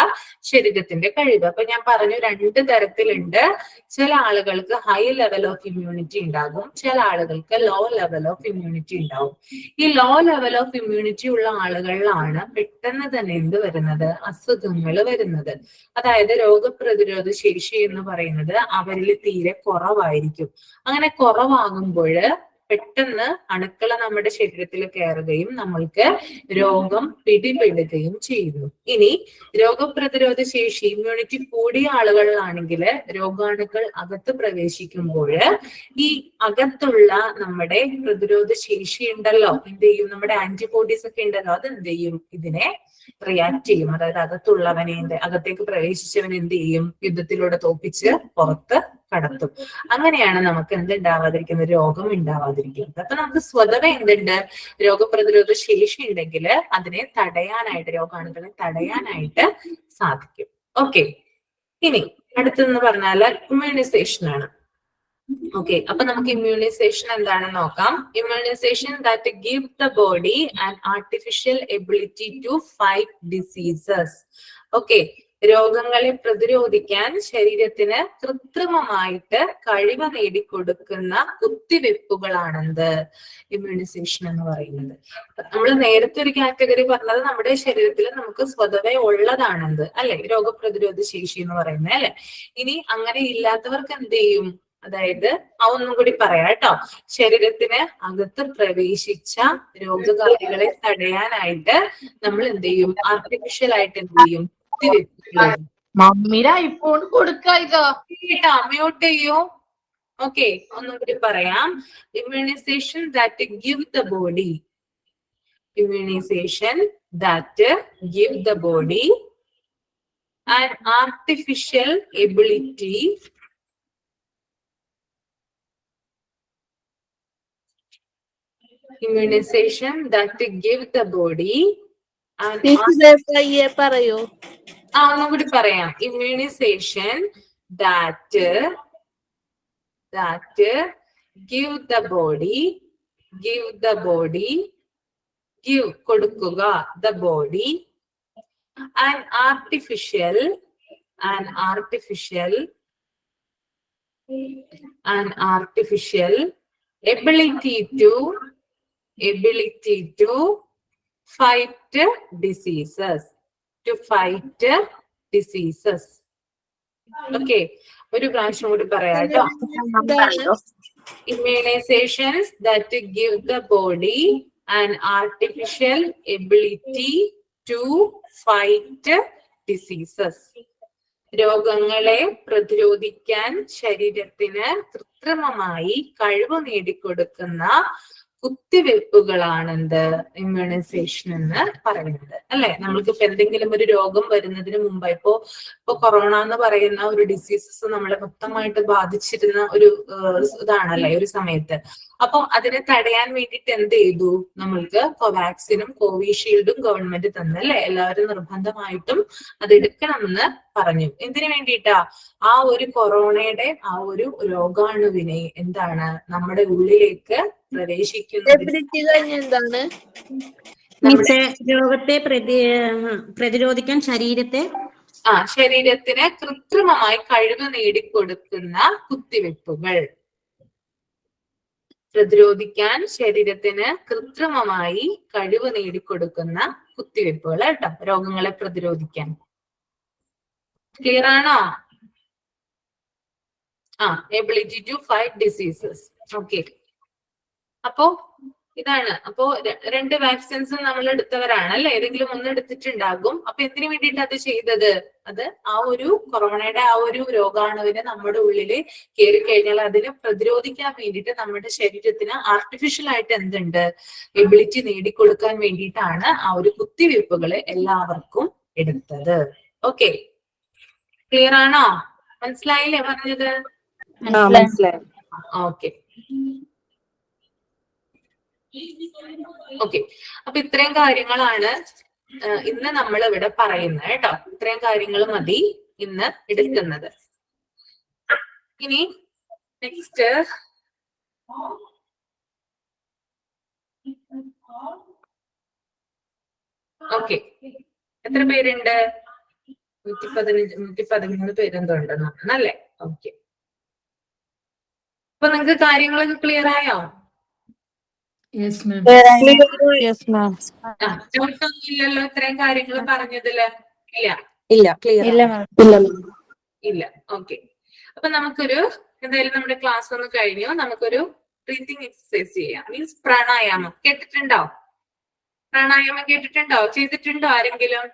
ശരീരത്തിന്റെ കഴിവ്. അപ്പൊ ഞാൻ പറഞ്ഞു 2 തരത്തിലുണ്ട്. ചില ആളുകൾക്ക് ഹൈ ലെവൽ ഓഫ് ഇമ്മ്യൂണിറ്റി ഉണ്ടാകും, ചില ആളുകൾക്ക് ലോ ലെവൽ ഓഫ് ഇമ്മ്യൂണിറ്റി ഉണ്ടാവും. ഈ ലോ ലെവൽ ഓഫ് ഇമ്മ്യൂണിറ്റി ഉള്ള ആളുകളിലാണ് പെട്ടെന്ന് തന്നെ എന്ത് വരുന്നത്, അസുഖങ്ങൾ വരുന്നത്. അതായത് രോഗപ്രതിരോധ ശേഷി എന്ന് പറയുന്നത് അവരിൽ തീരെ കുറവായിരിക്കും. അങ്ങനെ കുറവാകുമ്പോൾ പെട്ടെന്ന് അണുക്കള് നമ്മുടെ ശരീരത്തിൽ കയറുകയും നമ്മൾക്ക് രോഗം പിടിപെടുകയും ചെയ്യുന്നു. ഇനി രോഗപ്രതിരോധ ശേഷി ഇമ്മ്യൂണിറ്റി കൂടിയ ആളുകളിലാണെങ്കിൽ രോഗാണുക്കൾ അകത്ത് പ്രവേശിക്കുമ്പോൾ ഈ അകത്തുള്ള നമ്മുടെ പ്രതിരോധ ശേഷി ഉണ്ടല്ലോ, എന്ത് ചെയ്യും, നമ്മുടെ ആന്റിബോഡീസ് ഒക്കെ ഉണ്ടല്ലോ, അത് എന്ത് ചെയ്യും, ഇതിനെ റിയാക്ട് ചെയ്യും. അതായത് അകത്തുള്ളവനെ അകത്തേക്ക് പ്രവേശിച്ചവൻ എന്ത് ചെയ്യും, യുദ്ധത്തിലൂടെ തോപ്പിച്ച് പുറത്ത് കടത്തും. അങ്ങനെയാണ് നമുക്ക് എന്തുണ്ടാവാതിരിക്കുന്നത്, രോഗം ഉണ്ടാവാതിരിക്കുന്നത്. അപ്പൊ നമുക്ക് സ്വതവേ എന്തുണ്ട്, രോഗപ്രതിരോധ ശേഷി ഉണ്ടെങ്കിൽ അതിനെ തടയാനായിട്ട്, രോഗാണുക്കളെ തടയാനായിട്ട് സാധിക്കും. ഓക്കെ, ഇനി അടുത്തെന്ന് പറഞ്ഞാൽ ഇമ്മ്യൂണൈസേഷൻ ആണ്. ഓക്കെ, അപ്പൊ നമുക്ക് ഇമ്മ്യൂണൈസേഷൻ എന്താണെന്ന് നോക്കാം. Immunization that give the body an artificial ability to fight diseases. Okay, രോഗങ്ങളെ പ്രതിരോധിക്കാൻ ശരീരത്തിന് കൃത്രിമമായിട്ട് കഴിവ് നേടിക്കൊടുക്കുന്ന കുത്തിവെപ്പുകളാണെന്ത്, ഇമ്മ്യൂണൈസേഷൻ എന്ന് പറയുന്നത്. നമ്മൾ നേരത്തെ ഒരു കാറ്റഗറി പറഞ്ഞത് നമ്മുടെ ശരീരത്തിൽ നമുക്ക് സ്വതവേ ഉള്ളതാണെന്ത്, അല്ലെ, രോഗപ്രതിരോധ ശേഷി എന്ന് പറയുന്നത്, അല്ലെ. ഇനി അങ്ങനെ ഇല്ലാത്തവർക്ക് എന്ത് ചെയ്യും, അതായത് ഒന്നും കൂടി പറയാം കേട്ടോ. ശരീരത്തിന് അകത്ത് പ്രവേശിച്ച രോഗകാരികളെ തടയാനായിട്ട് നമ്മൾ എന്ത് ചെയ്യും, ആർട്ടിഫിഷ്യൽ ആയിട്ട് എന്ത് ചെയ്യും, മമ്മിയുടെ ഐഫോൺ കൊടുക്കായിട്ടോ, മ്യൂട്ട് ചെയ്യൂ. ഓക്കെ, ഒന്നും കൂടി പറയാം. Immunization that give the body, immunization that give the body an artificial ability immunization that give the body പറയൂ. ഒന്നും കൂടി പറയാം. immunization that give the body give കൊടുക്കുക, the body an artificial ability to fight diseases. Okay, ഒരു പ്രാവശ്യം കൂടി പറയാം കേട്ടോ. Immunizations that give the body an artificial ability to fight diseases. രോഗങ്ങളെ പ്രതിരോധിക്കാൻ ശരീരത്തിന് കൃത്രിമമായി കഴിവ് നേടിക്കൊടുക്കുന്ന കുത്തിവെപ്പുകളാണെന്ത്, ഇമ്മ്യൂണൈസേഷൻ എന്ന് പറയുന്നത്, അല്ലെ. നമ്മൾക്കിപ്പോ എന്തെങ്കിലും ഒരു രോഗം വരുന്നതിന് മുമ്പ് ഇപ്പോ കൊറോണ എന്ന് പറയുന്ന ഒരു ഡിസീസസ് നമ്മളെ മൊത്തമായിട്ട് ബാധിച്ചിരുന്ന ഒരു ഇതാണല്ലേ ഒരു സമയത്ത്. അപ്പൊ അതിനെ തടയാൻ വേണ്ടിയിട്ട് എന്ത് ചെയ്തു, നമ്മൾക്ക് കോവാക്സിനും കോവിഷീൽഡും ഗവൺമെന്റ് തന്നല്ലേ, എല്ലാവരും നിർബന്ധമായിട്ടും അത് എടുക്കണമെന്ന് പറഞ്ഞു. എന്തിനു വേണ്ടിയിട്ടാ, ആ ഒരു കൊറോണയുടെ ആ ഒരു രോഗാണുവിനെ എന്താണ് നമ്മുടെ ഉള്ളിലേക്ക് എന്താണ്, രോഗത്തെ പ്രതിരോധിക്കാൻ ശരീരത്തിന് കൃത്രിമമായി കഴിവ് നേടിക്കൊടുക്കുന്ന കുത്തിവെപ്പുകൾ. പ്രതിരോധിക്കാൻ ശരീരത്തിന് കൃത്രിമമായി കഴിവ് നേടിക്കൊടുക്കുന്ന കുത്തിവെപ്പുകൾ കേട്ടോ, രോഗങ്ങളെ പ്രതിരോധിക്കാൻ. ക്ലിയർ ആണോ? Ability to fight diseases. Okay, അപ്പോ ഇതാണ്. അപ്പോ 2 വാക്സിൻസ് നമ്മൾ എടുത്തവരാണ് അല്ലെ, ഏതെങ്കിലും ഒന്ന് എടുത്തിട്ടുണ്ടാകും. അപ്പൊ എന്തിനു വേണ്ടിയിട്ട് അത് ചെയ്തത്, അത് ആ ഒരു കൊറോണയുടെ ആ ഒരു രോഗാണുവിനെ നമ്മുടെ ഉള്ളില് കയറി കഴിഞ്ഞാൽ അതിനെ പ്രതിരോധിക്കാൻ വേണ്ടിയിട്ട് നമ്മുടെ ശരീരത്തിന് ആർട്ടിഫിഷ്യൽ ആയിട്ട് എന്തുണ്ട്, എബിലിറ്റി നേടിക്കൊടുക്കാൻ വേണ്ടിയിട്ടാണ് ആ ഒരു കുത്തിവയ്പ്പുകള് എല്ലാവർക്കും എടുത്തത്. ഓക്കെ, ക്ലിയർ ആണോ? മനസ്സിലായില്ലേ പറഞ്ഞത്? മനസ്സിലായി. ഓക്കെ ഓക്കെ, അപ്പൊ ഇത്രയും കാര്യങ്ങളാണ് ഇന്ന് നമ്മൾ ഇവിടെ പറയുന്നത് കേട്ടോ. ഇത്രയും കാര്യങ്ങൾ മതി ഇന്ന് എടുക്കുന്നത്. ഇനി നെക്സ്റ്റ് ഓക്കെ, എത്ര പേരുണ്ട്? 115 113 പേരെന്തോ ഉണ്ടെന്ന് തോന്നുന്നല്ലേ? ഓക്കെ, അപ്പൊ നിങ്ങക്ക് കാര്യങ്ങളൊക്കെ ക്ലിയർ ആയോ? Yes ma'am. ഡൗട്ടൊന്നും ഇല്ലല്ലോ ഇത്രയും കാര്യങ്ങൾ പറഞ്ഞതില്? ഇല്ല ഇല്ല, ക്ലിയർ ഇല്ല. ഓക്കെ, അപ്പൊ നമുക്കൊരു എന്തായാലും നമ്മുടെ ക്ലാസ് ഒന്ന് കഴിഞ്ഞു. നമുക്കൊരു ബ്രീത്തിങ് എക്സസൈസ് ചെയ്യാം. മീൻസ് പ്രാണായാമം. കേട്ടിട്ടുണ്ടോ? പ്രാണായാമം കേട്ടിട്ടുണ്ടോ? ചെയ്തിട്ടുണ്ടോ ആരെങ്കിലും?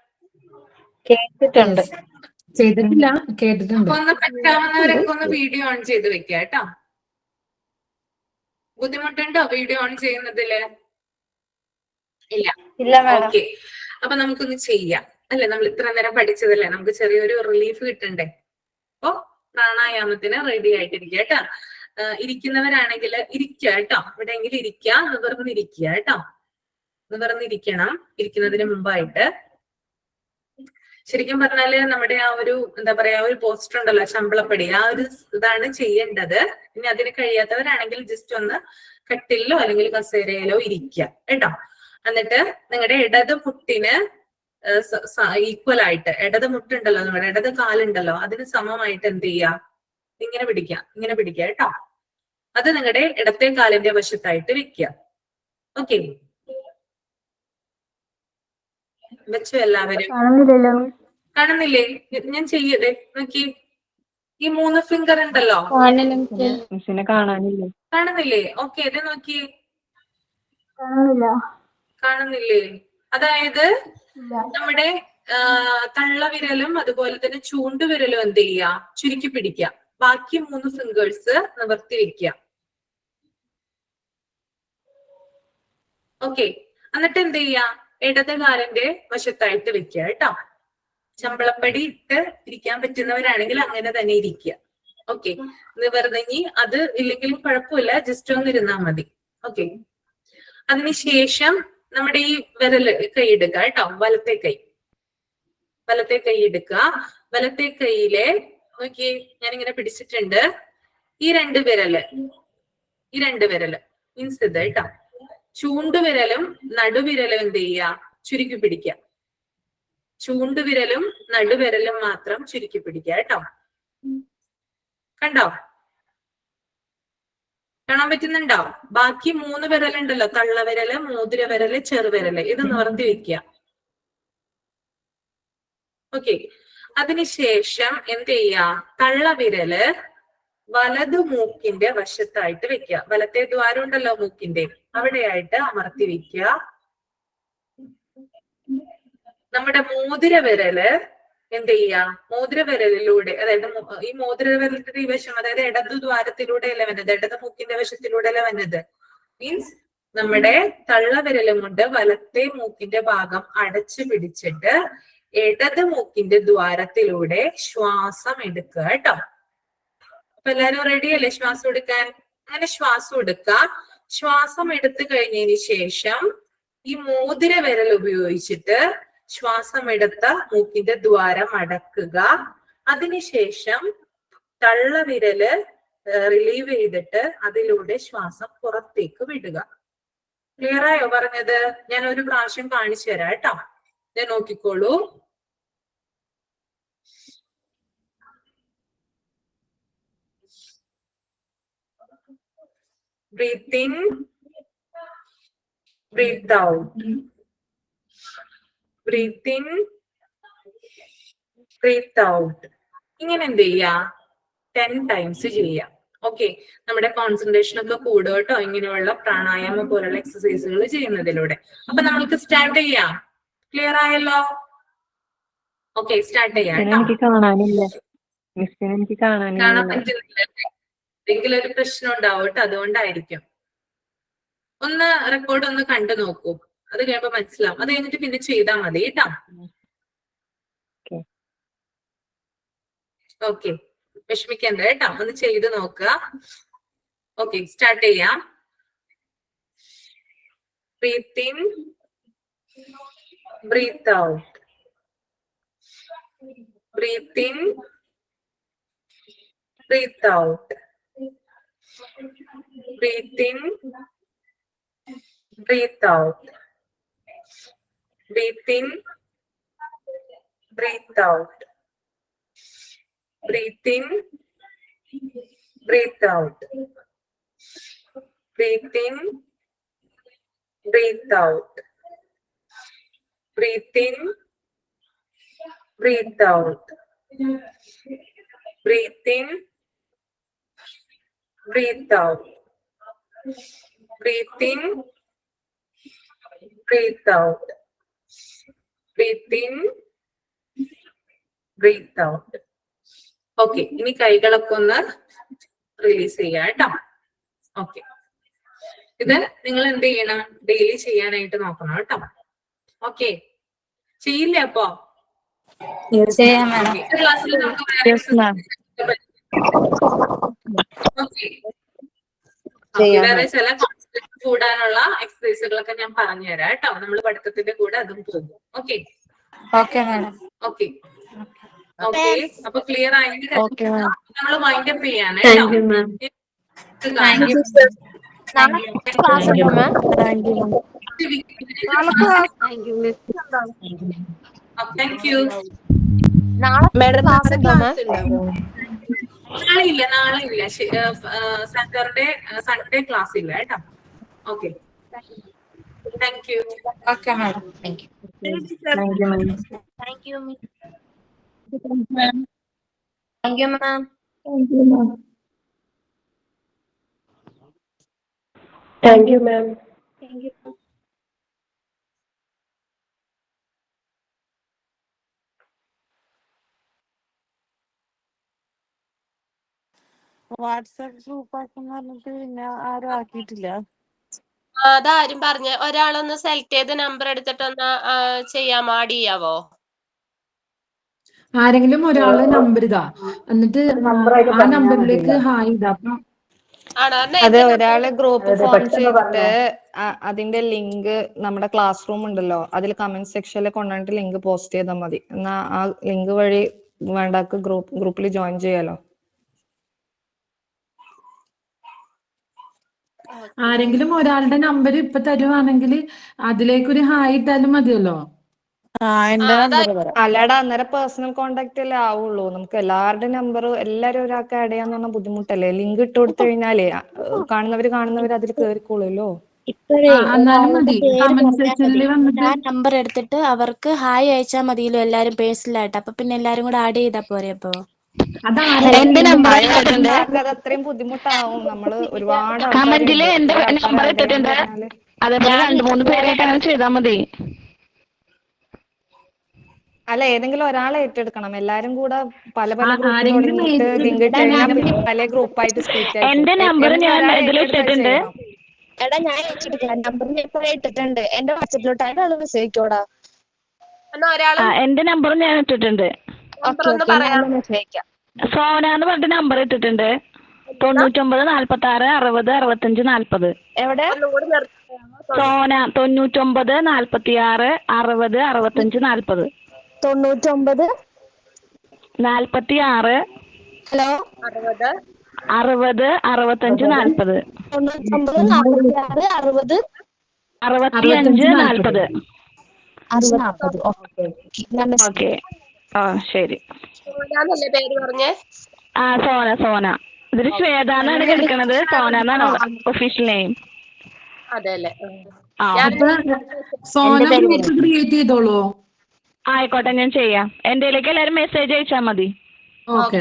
കേട്ടിട്ടുണ്ട്. ചെയ്തിട്ടില്ല, കേട്ടിട്ടുണ്ട്. അപ്പൊ ഒന്ന് പറ്റാവുന്നവരൊക്കെ ഒന്ന് വീഡിയോ ഓൺ ചെയ്ത് വെക്കുക കേട്ടോ. ബുദ്ധിമുട്ടുണ്ടോ വീഡിയോ ഓൺ ചെയ്യുന്നതില്? ഇല്ല. ഓക്കെ, അപ്പൊ നമുക്കൊന്ന് ചെയ്യാം അല്ലെ? നമ്മൾ ഇത്ര നേരം പഠിച്ചതല്ലേ, നമുക്ക് ചെറിയൊരു റിലീഫ് കിട്ടണ്ടേ? അപ്പൊ പ്രാണായാമത്തിന് റെഡി ആയിട്ടിരിക്കുക കേട്ടോ. ഇരിക്കുന്നവരാണെങ്കിൽ ഇരിക്കുക കേട്ടോ. എവിടെയെങ്കിലും ഇരിക്കുക, നിവർന്നിരിക്കുക കേട്ടോ. നിവർന്നിരിക്കണം ഇരിക്കുന്നതിന് മുമ്പായിട്ട്. ശരിക്കും പറഞ്ഞാല് നമ്മുടെ ആ ഒരു എന്താ പറയാ, ഒരു പോസ്റ്റർ ഉണ്ടല്ലോ, ശമ്പളപ്പടി, ആ ഒരു ഇതാണ് ചെയ്യേണ്ടത്. ഇനി അതിന് കഴിയാത്തവരാണെങ്കിൽ ജസ്റ്റ് ഒന്ന് കട്ടിലോ അല്ലെങ്കിൽ കസേരയിലോ ഇരിക്കുക കേട്ടോ. എന്നിട്ട് നിങ്ങളുടെ ഇടത് മുട്ടിന് ഈക്വൽ ആയിട്ട്, ഇടത് മുട്ടുണ്ടല്ലോ, നമ്മുടെ ഇടത് കാലുണ്ടല്ലോ, അതിന് സമമായിട്ട് എന്ത് ചെയ്യാ, ഇങ്ങനെ പിടിക്കുക കേട്ടോ. അത് നിങ്ങളുടെ ഇടത്തെ കാലിന്റെ വശത്തായിട്ട് വെക്കുക. ഓക്കെ, വെച്ചു എല്ലാവരും? കാണുന്നില്ലേ? ഞാൻ ചെയ്യതേ, നോക്കി. ഈ 3 ഫിംഗർ ഉണ്ടല്ലോ, കാണുന്നില്ലേ? ഓക്കെ, ഇത് നോക്കി. കാണുന്നില്ലേ? അതായത് നമ്മുടെ തള്ളവിരലും അതുപോലെ തന്നെ ചൂണ്ടുവിരലും എന്ത് ചെയ്യാ, ചുരുക്കി പിടിക്കുക. ബാക്കി 3 ഫിംഗേഴ്സ് നിവർത്തി വെക്കുക. ഓക്കെ, എന്നിട്ട് എന്ത് ചെയ്യാ, ഇടത് കാലിന്റെ വശത്തായിട്ട് വെക്കുക കേട്ടോ. ശമ്പളപ്പടി ഇട്ട് ഇരിക്കാൻ പറ്റുന്നവരാണെങ്കിൽ അങ്ങനെ തന്നെ ഇരിക്കുക. ഓക്കെ, നിവർന്നെങ്കി അത് ഇല്ലെങ്കിലും കുഴപ്പമില്ല, ജസ്റ്റ് ഒന്ന് ഇരുന്നാൽ മതി. ഓക്കെ, അതിനുശേഷം നമ്മുടെ ഈ വിരല് കൈ എടുക്കുക കേട്ടോ. വലത്തെ കൈ എടുക്കുക. വലത്തെ കൈയിലെ നോക്കി, ഞാനിങ്ങനെ പിടിച്ചിട്ടുണ്ട്. ഈ രണ്ട് വിരല് മീൻസ് ഇത് കേട്ടോ. ചൂണ്ടുവിരലും നടുവിരലും എന്ത് ചെയ്യുക, ചുരുക്കി പിടിക്കുക. ചൂണ്ടുവിരലും നടുവിരലും മാത്രം ചുരുക്കി പിടിക്കുക കേട്ടോ. കണ്ടോ? കാണാൻ പറ്റുന്നുണ്ടോ? ബാക്കി 3 വിരലുണ്ടല്ലോ, തള്ളവിരല്, മോതിരവിരല്, ചെറുവിരല്, ഇത് നിവർത്തി വെക്കുക. ഓക്കെ, അതിനുശേഷം എന്ത് ചെയ്യാ, തള്ളവിരല് വലതു മൂക്കിന്റെ വശത്തായിട്ട് വെക്കുക. വലത്തെ ദ്വാരം ഉണ്ടല്ലോ മൂക്കിന്റെ, അവിടെയായിട്ട് അമർത്തി വെക്കുക. നമ്മുടെ മോതിരവിരല് എന്ത് ചെയ്യാ, മോതിരവിരലിലൂടെ, അതായത് ഈ മോതിരവിരലിന്റെ ഈ വശം, അതായത് ഇടതു ദ്വാരത്തിലൂടെ അല്ല വന്നത്, ഇടത് മൂക്കിന്റെ വശത്തിലൂടെ അല്ല വന്നത്. മീൻസ് നമ്മുടെ തള്ളവിരലും കൊണ്ട് വലത്തെ മൂക്കിന്റെ ഭാഗം അടച്ചു പിടിച്ചിട്ട് ഇടത് മൂക്കിന്റെ ദ്വാരത്തിലൂടെ ശ്വാസം എടുക്കുക കേട്ടോ. അപ്പൊ എല്ലാരും റെഡി അല്ലേ ശ്വാസം എടുക്കാൻ? അങ്ങനെ ശ്വാസം എടുക്കുക. ശ്വാസം എടുത്തു കഴിഞ്ഞതിന് ശേഷം ഈ മോതിര വിരൽ ഉപയോഗിച്ചിട്ട് ശ്വാസം എടുത്ത മൂക്കിന്റെ ദ്വാരം അടക്കുക. അതിനുശേഷം തള്ളവിരല് റിലീവ് ചെയ്തിട്ട് അതിലൂടെ ശ്വാസം പുറത്തേക്ക് വിടുക. ക്ലിയർ ആയോ പറഞ്ഞത്? ഞാൻ ഒരു പ്രാവശ്യം കാണിച്ചു തരാം കേട്ടോ. ഞാൻ നോക്കിക്കോളൂ. Breathe in, breathe out. Breathe in, breathe out. ഇങ്ങനെ എന്ത് ചെയ്യാ, 10 times ചെയ്യാം. ഓക്കെ, നമ്മുടെ കോൺസെൻട്രേഷൻ ഒക്കെ കൂടും കേട്ടോ, ഇങ്ങനെയുള്ള പ്രാണായാമ പോലുള്ള എക്സസൈസുകൾ ചെയ്യുന്നതിലൂടെ. അപ്പൊ നമുക്ക് സ്റ്റാർട്ട് ചെയ്യാം. ക്ലിയർ ആയല്ലോ? ഓക്കെ, സ്റ്റാർട്ട് ചെയ്യാം. കാണാൻ പറ്റുന്നില്ല, എന്തെങ്കിലും ഒരു പ്രശ്നം ഉണ്ടാവും കേട്ടോ, അതുകൊണ്ടായിരിക്കും. ഒന്ന് റെക്കോർഡ് ഒന്ന് കണ്ടു നോക്കൂ, അത് കഴിയുമ്പോ മനസ്സിലാവും. അത് കഴിഞ്ഞിട്ട് പിന്നെ ചെയ്താൽ മതി കേട്ടോ. ഓക്കെ, വിഷമിക്കണ്ട കേട്ടോ, ഒന്ന് ചെയ്ത് നോക്കുക. ഓക്കെ, സ്റ്റാർട്ട് ചെയ്യാം. Breathe in, breathe out. Breathe in, breathe out. Breathe in, breathe out. Breathe in, breathe out. Breathe in, breathe out. Breathe in, breathe out. Breathe in, breathe out. Breathe in, breathe out. Breathe in, breathe out. Breathe in, breathe out. Okay, ഇനി കൈകളൊക്കെ ഒന്ന് release ചെയ്യാം കേട്ടോ. Okay, ഇത് നിങ്ങൾ എന്ത് ചെയ്യണം? Daily ചെയ്യാനായിട്ട് നോക്കണം കേട്ടോ. ഓക്കെ, ചെയ്യില്ലേ അപ്പോ? ക്ലാസ്സിൽ നമുക്ക് വേറെ ചില കോൺസെപ്റ്റ് കൂടാനുള്ള എക്സസൈസുകളൊക്കെ ഞാൻ പറഞ്ഞുതരാം കേട്ടോ. നമ്മൾ പഠിത്തത്തിന്റെ കൂടെ അതും പോകും. ഓക്കെ ഓക്കെ ഓക്കെ, അപ്പൊ ക്ലിയർ ആയെങ്കിൽ നമ്മൾ വൈൻഡ് അപ്പ് ചെയ്യാണ് കേട്ടോ. Thank you. നാളെ ഇല്ല, നാളെ ഇല്ല. സാറ്റർഡേ സൺഡേ ക്ലാസ് ഇല്ല കേട്ടോ. Okay, thank you. Okay madam, thank you. Thank you ma'am. Thank you ma'am. Thank you ma'am. Thank you ma'am. WhatsApp group ആക്കെന്ന് പറഞ്ഞിട്ട് പിന്നെ ആരും ആക്കിയിട്ടില്ല. അതാരും പറഞ്ഞ ഒരാളൊന്ന് സെലക്ട് ചെയ്ത് നമ്പർ എടുത്തിട്ടൊന്ന് ചെയ്യാമോ? ആഡ് ചെയ്യാവോ? ആരെങ്കിലും ഒരാളെ നമ്പർ ഇതാ, എന്നിട്ട് ആ നമ്പറിലേക്ക് ഹായ് ഇതാ. അതെ, ഒരാള് ഗ്രൂപ്പ് ഫോം ചെയ്തിട്ട് അതിന്റെ ലിങ്ക് നമ്മുടെ ക്ലാസ് റൂം ഉണ്ടല്ലോ, അതിൽ കമന്റ് സെക്ഷനിൽ കൊണ്ടുവന്നിട്ട് ലിങ്ക് പോസ്റ്റ് ചെയ്താൽ മതി. എന്നാ ആ ലിങ്ക് വഴി വേണ്ടക്ക് ഗ്രൂപ്പിൽ ജോയിൻ ചെയ്യാലോ. ആരെങ്കിലും ഒരാളുടെ നമ്പർ ഇപ്പൊ തരുവാണെങ്കിൽ അതിലേക്കൊരു ഹായ് ഇട്ടാലും മതിയല്ലോ. അല്ലാടാ, അന്നേരം പേഴ്സണൽ കോണ്ടാക്ട് അല്ലേ ആവുള്ളൂ. നമുക്ക് എല്ലാവരുടെയും നമ്പർ എല്ലാരും ഒരാൾക്ക് ആഡ് ചെയ്യാന്ന് പറഞ്ഞാൽ ബുദ്ധിമുട്ടല്ലേ. ലിങ്ക് ഇട്ട് കൊടുത്തു കഴിഞ്ഞാലേ കാണുന്നവര് അതിൽ കേറിക്കോളൂല്ലോ. നമ്പർ എടുത്തിട്ട് അവർക്ക് ഹായ് അയച്ചാൽ മതിയല്ലോ എല്ലാരും പേഴ്സണലായിട്ട്. അപ്പൊ പിന്നെ എല്ലാരും കൂടെ ആഡ് ചെയ്താ പോരെ? അപ്പൊ എന്റെ നമ്പർ അത് അത്രയും ബുദ്ധിമുട്ടാവും. നമ്മള് ഒരുപാട് കമന്റില് എന്റെ നമ്പർ ഇട്ടിട്ടുണ്ട്. അതേപോലെ 2-3 പേരായിട്ട് അങ്ങനെ ചെയ്താൽ മതി. അല്ല, ഏതെങ്കിലും ഒരാളെ ഏറ്റെടുക്കണം. എല്ലാരും കൂടെ പല പല ഗ്രൂപ്പ് തുടങ്ങിയിട്ട് ലിങ്ക് ഇട്ട് കഴിഞ്ഞാൽ പല ഗ്രൂപ്പായിട്ട് സ്പ്ലിറ്റ് ആയി. എന്റെ നമ്പർ ഞാൻ ഇതിൽ ഇട്ടിട്ടുണ്ട്. എടാ, ഞാൻ അയച്ചിട്ടില്ല. നമ്പർ ഞാൻ ഇപ്പൊ ഇട്ടിട്ടുണ്ട്. എന്റെ വാട്സപ്പിലോട്ട് അതിനാണ് മെസ്സേജ് അയക്കോടാ. എന്റെ നമ്പർ ഞാൻ ഇട്ടിട്ടുണ്ട്. സോന എന്ന് പറഞ്ഞിട്ട് നമ്പർ ഇട്ടിട്ടുണ്ട്. 99 46 60 65 40. എവിടെ? സോന 99 46 60 65 40. 99 46 ഹലോ 60 65 40. 99 46 60 65 40. 40. ഓക്കെ, ആ ശരി. പേര് പറഞ്ഞേ? സോന. ഇതിൽ ശ്വേത എന്നാണ് കിടക്കുന്നത്. സോന എന്നാണ് ഒഫീഷ്യൽ നെയിം. അതെല്ലേ. ക്രിയേറ്റ് ചെയ്തോളൂ. ആയിക്കോട്ടെ, ഞാൻ ചെയ്യാം. എന്റെയിലേക്ക് എല്ലാരും മെസ്സേജ് അയച്ചാൽ മതി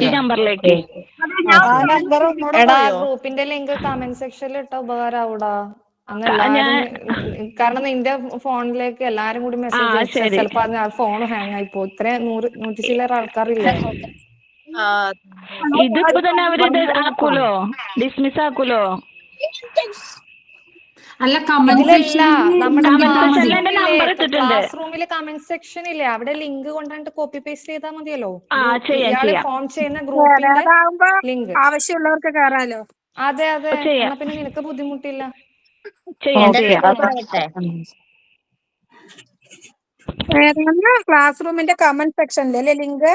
ഈ നമ്പറിലേക്ക്. എടാ, ഗ്രൂപ്പിന്റെ ലിങ്ക് കമന്റ് സെക്ഷനിൽ ഇട്ട ഉപകാരാവൂടാ. കാരണം നിന്റെ ഫോണിലേക്ക് എല്ലാരും കൂടി മെസ്സേജ് അയച്ചാൽ ചിലപ്പോ ഫോൺ ഹാങ് ആയി പോകും. ഇത്രയും 100 ചില്ലറ ആൾക്കാരില്ലേ. ഇതിപ്പോ തന്നെ അവര് ആക്കൂലോ, ഡിസ്മിസ് ആക്കൂലോ. അല്ല, കമന്റ് ക്ലാസ് റൂമില് കമന്റ് സെക്ഷൻ ഇല്ലേ, അവിടെ ലിങ്ക് കൊണ്ടുവന്നിട്ട് കോപ്പി പേസ്റ്റ് ചെയ്താൽ മതിയല്ലോ. ഫോം ചെയ്യുന്ന ഗ്രൂപ്പിന്റെ ലിങ്ക് ആവശ്യമുള്ളവർക്ക് കയറാലോ. അതെ, എന്നാ പിന്നെ നിനക്ക് ബുദ്ധിമുട്ടില്ല. ക്ലാസ് റൂമിന്റെ കമന്റ് സെക്ഷനിലല്ലേ ലിങ്ക്?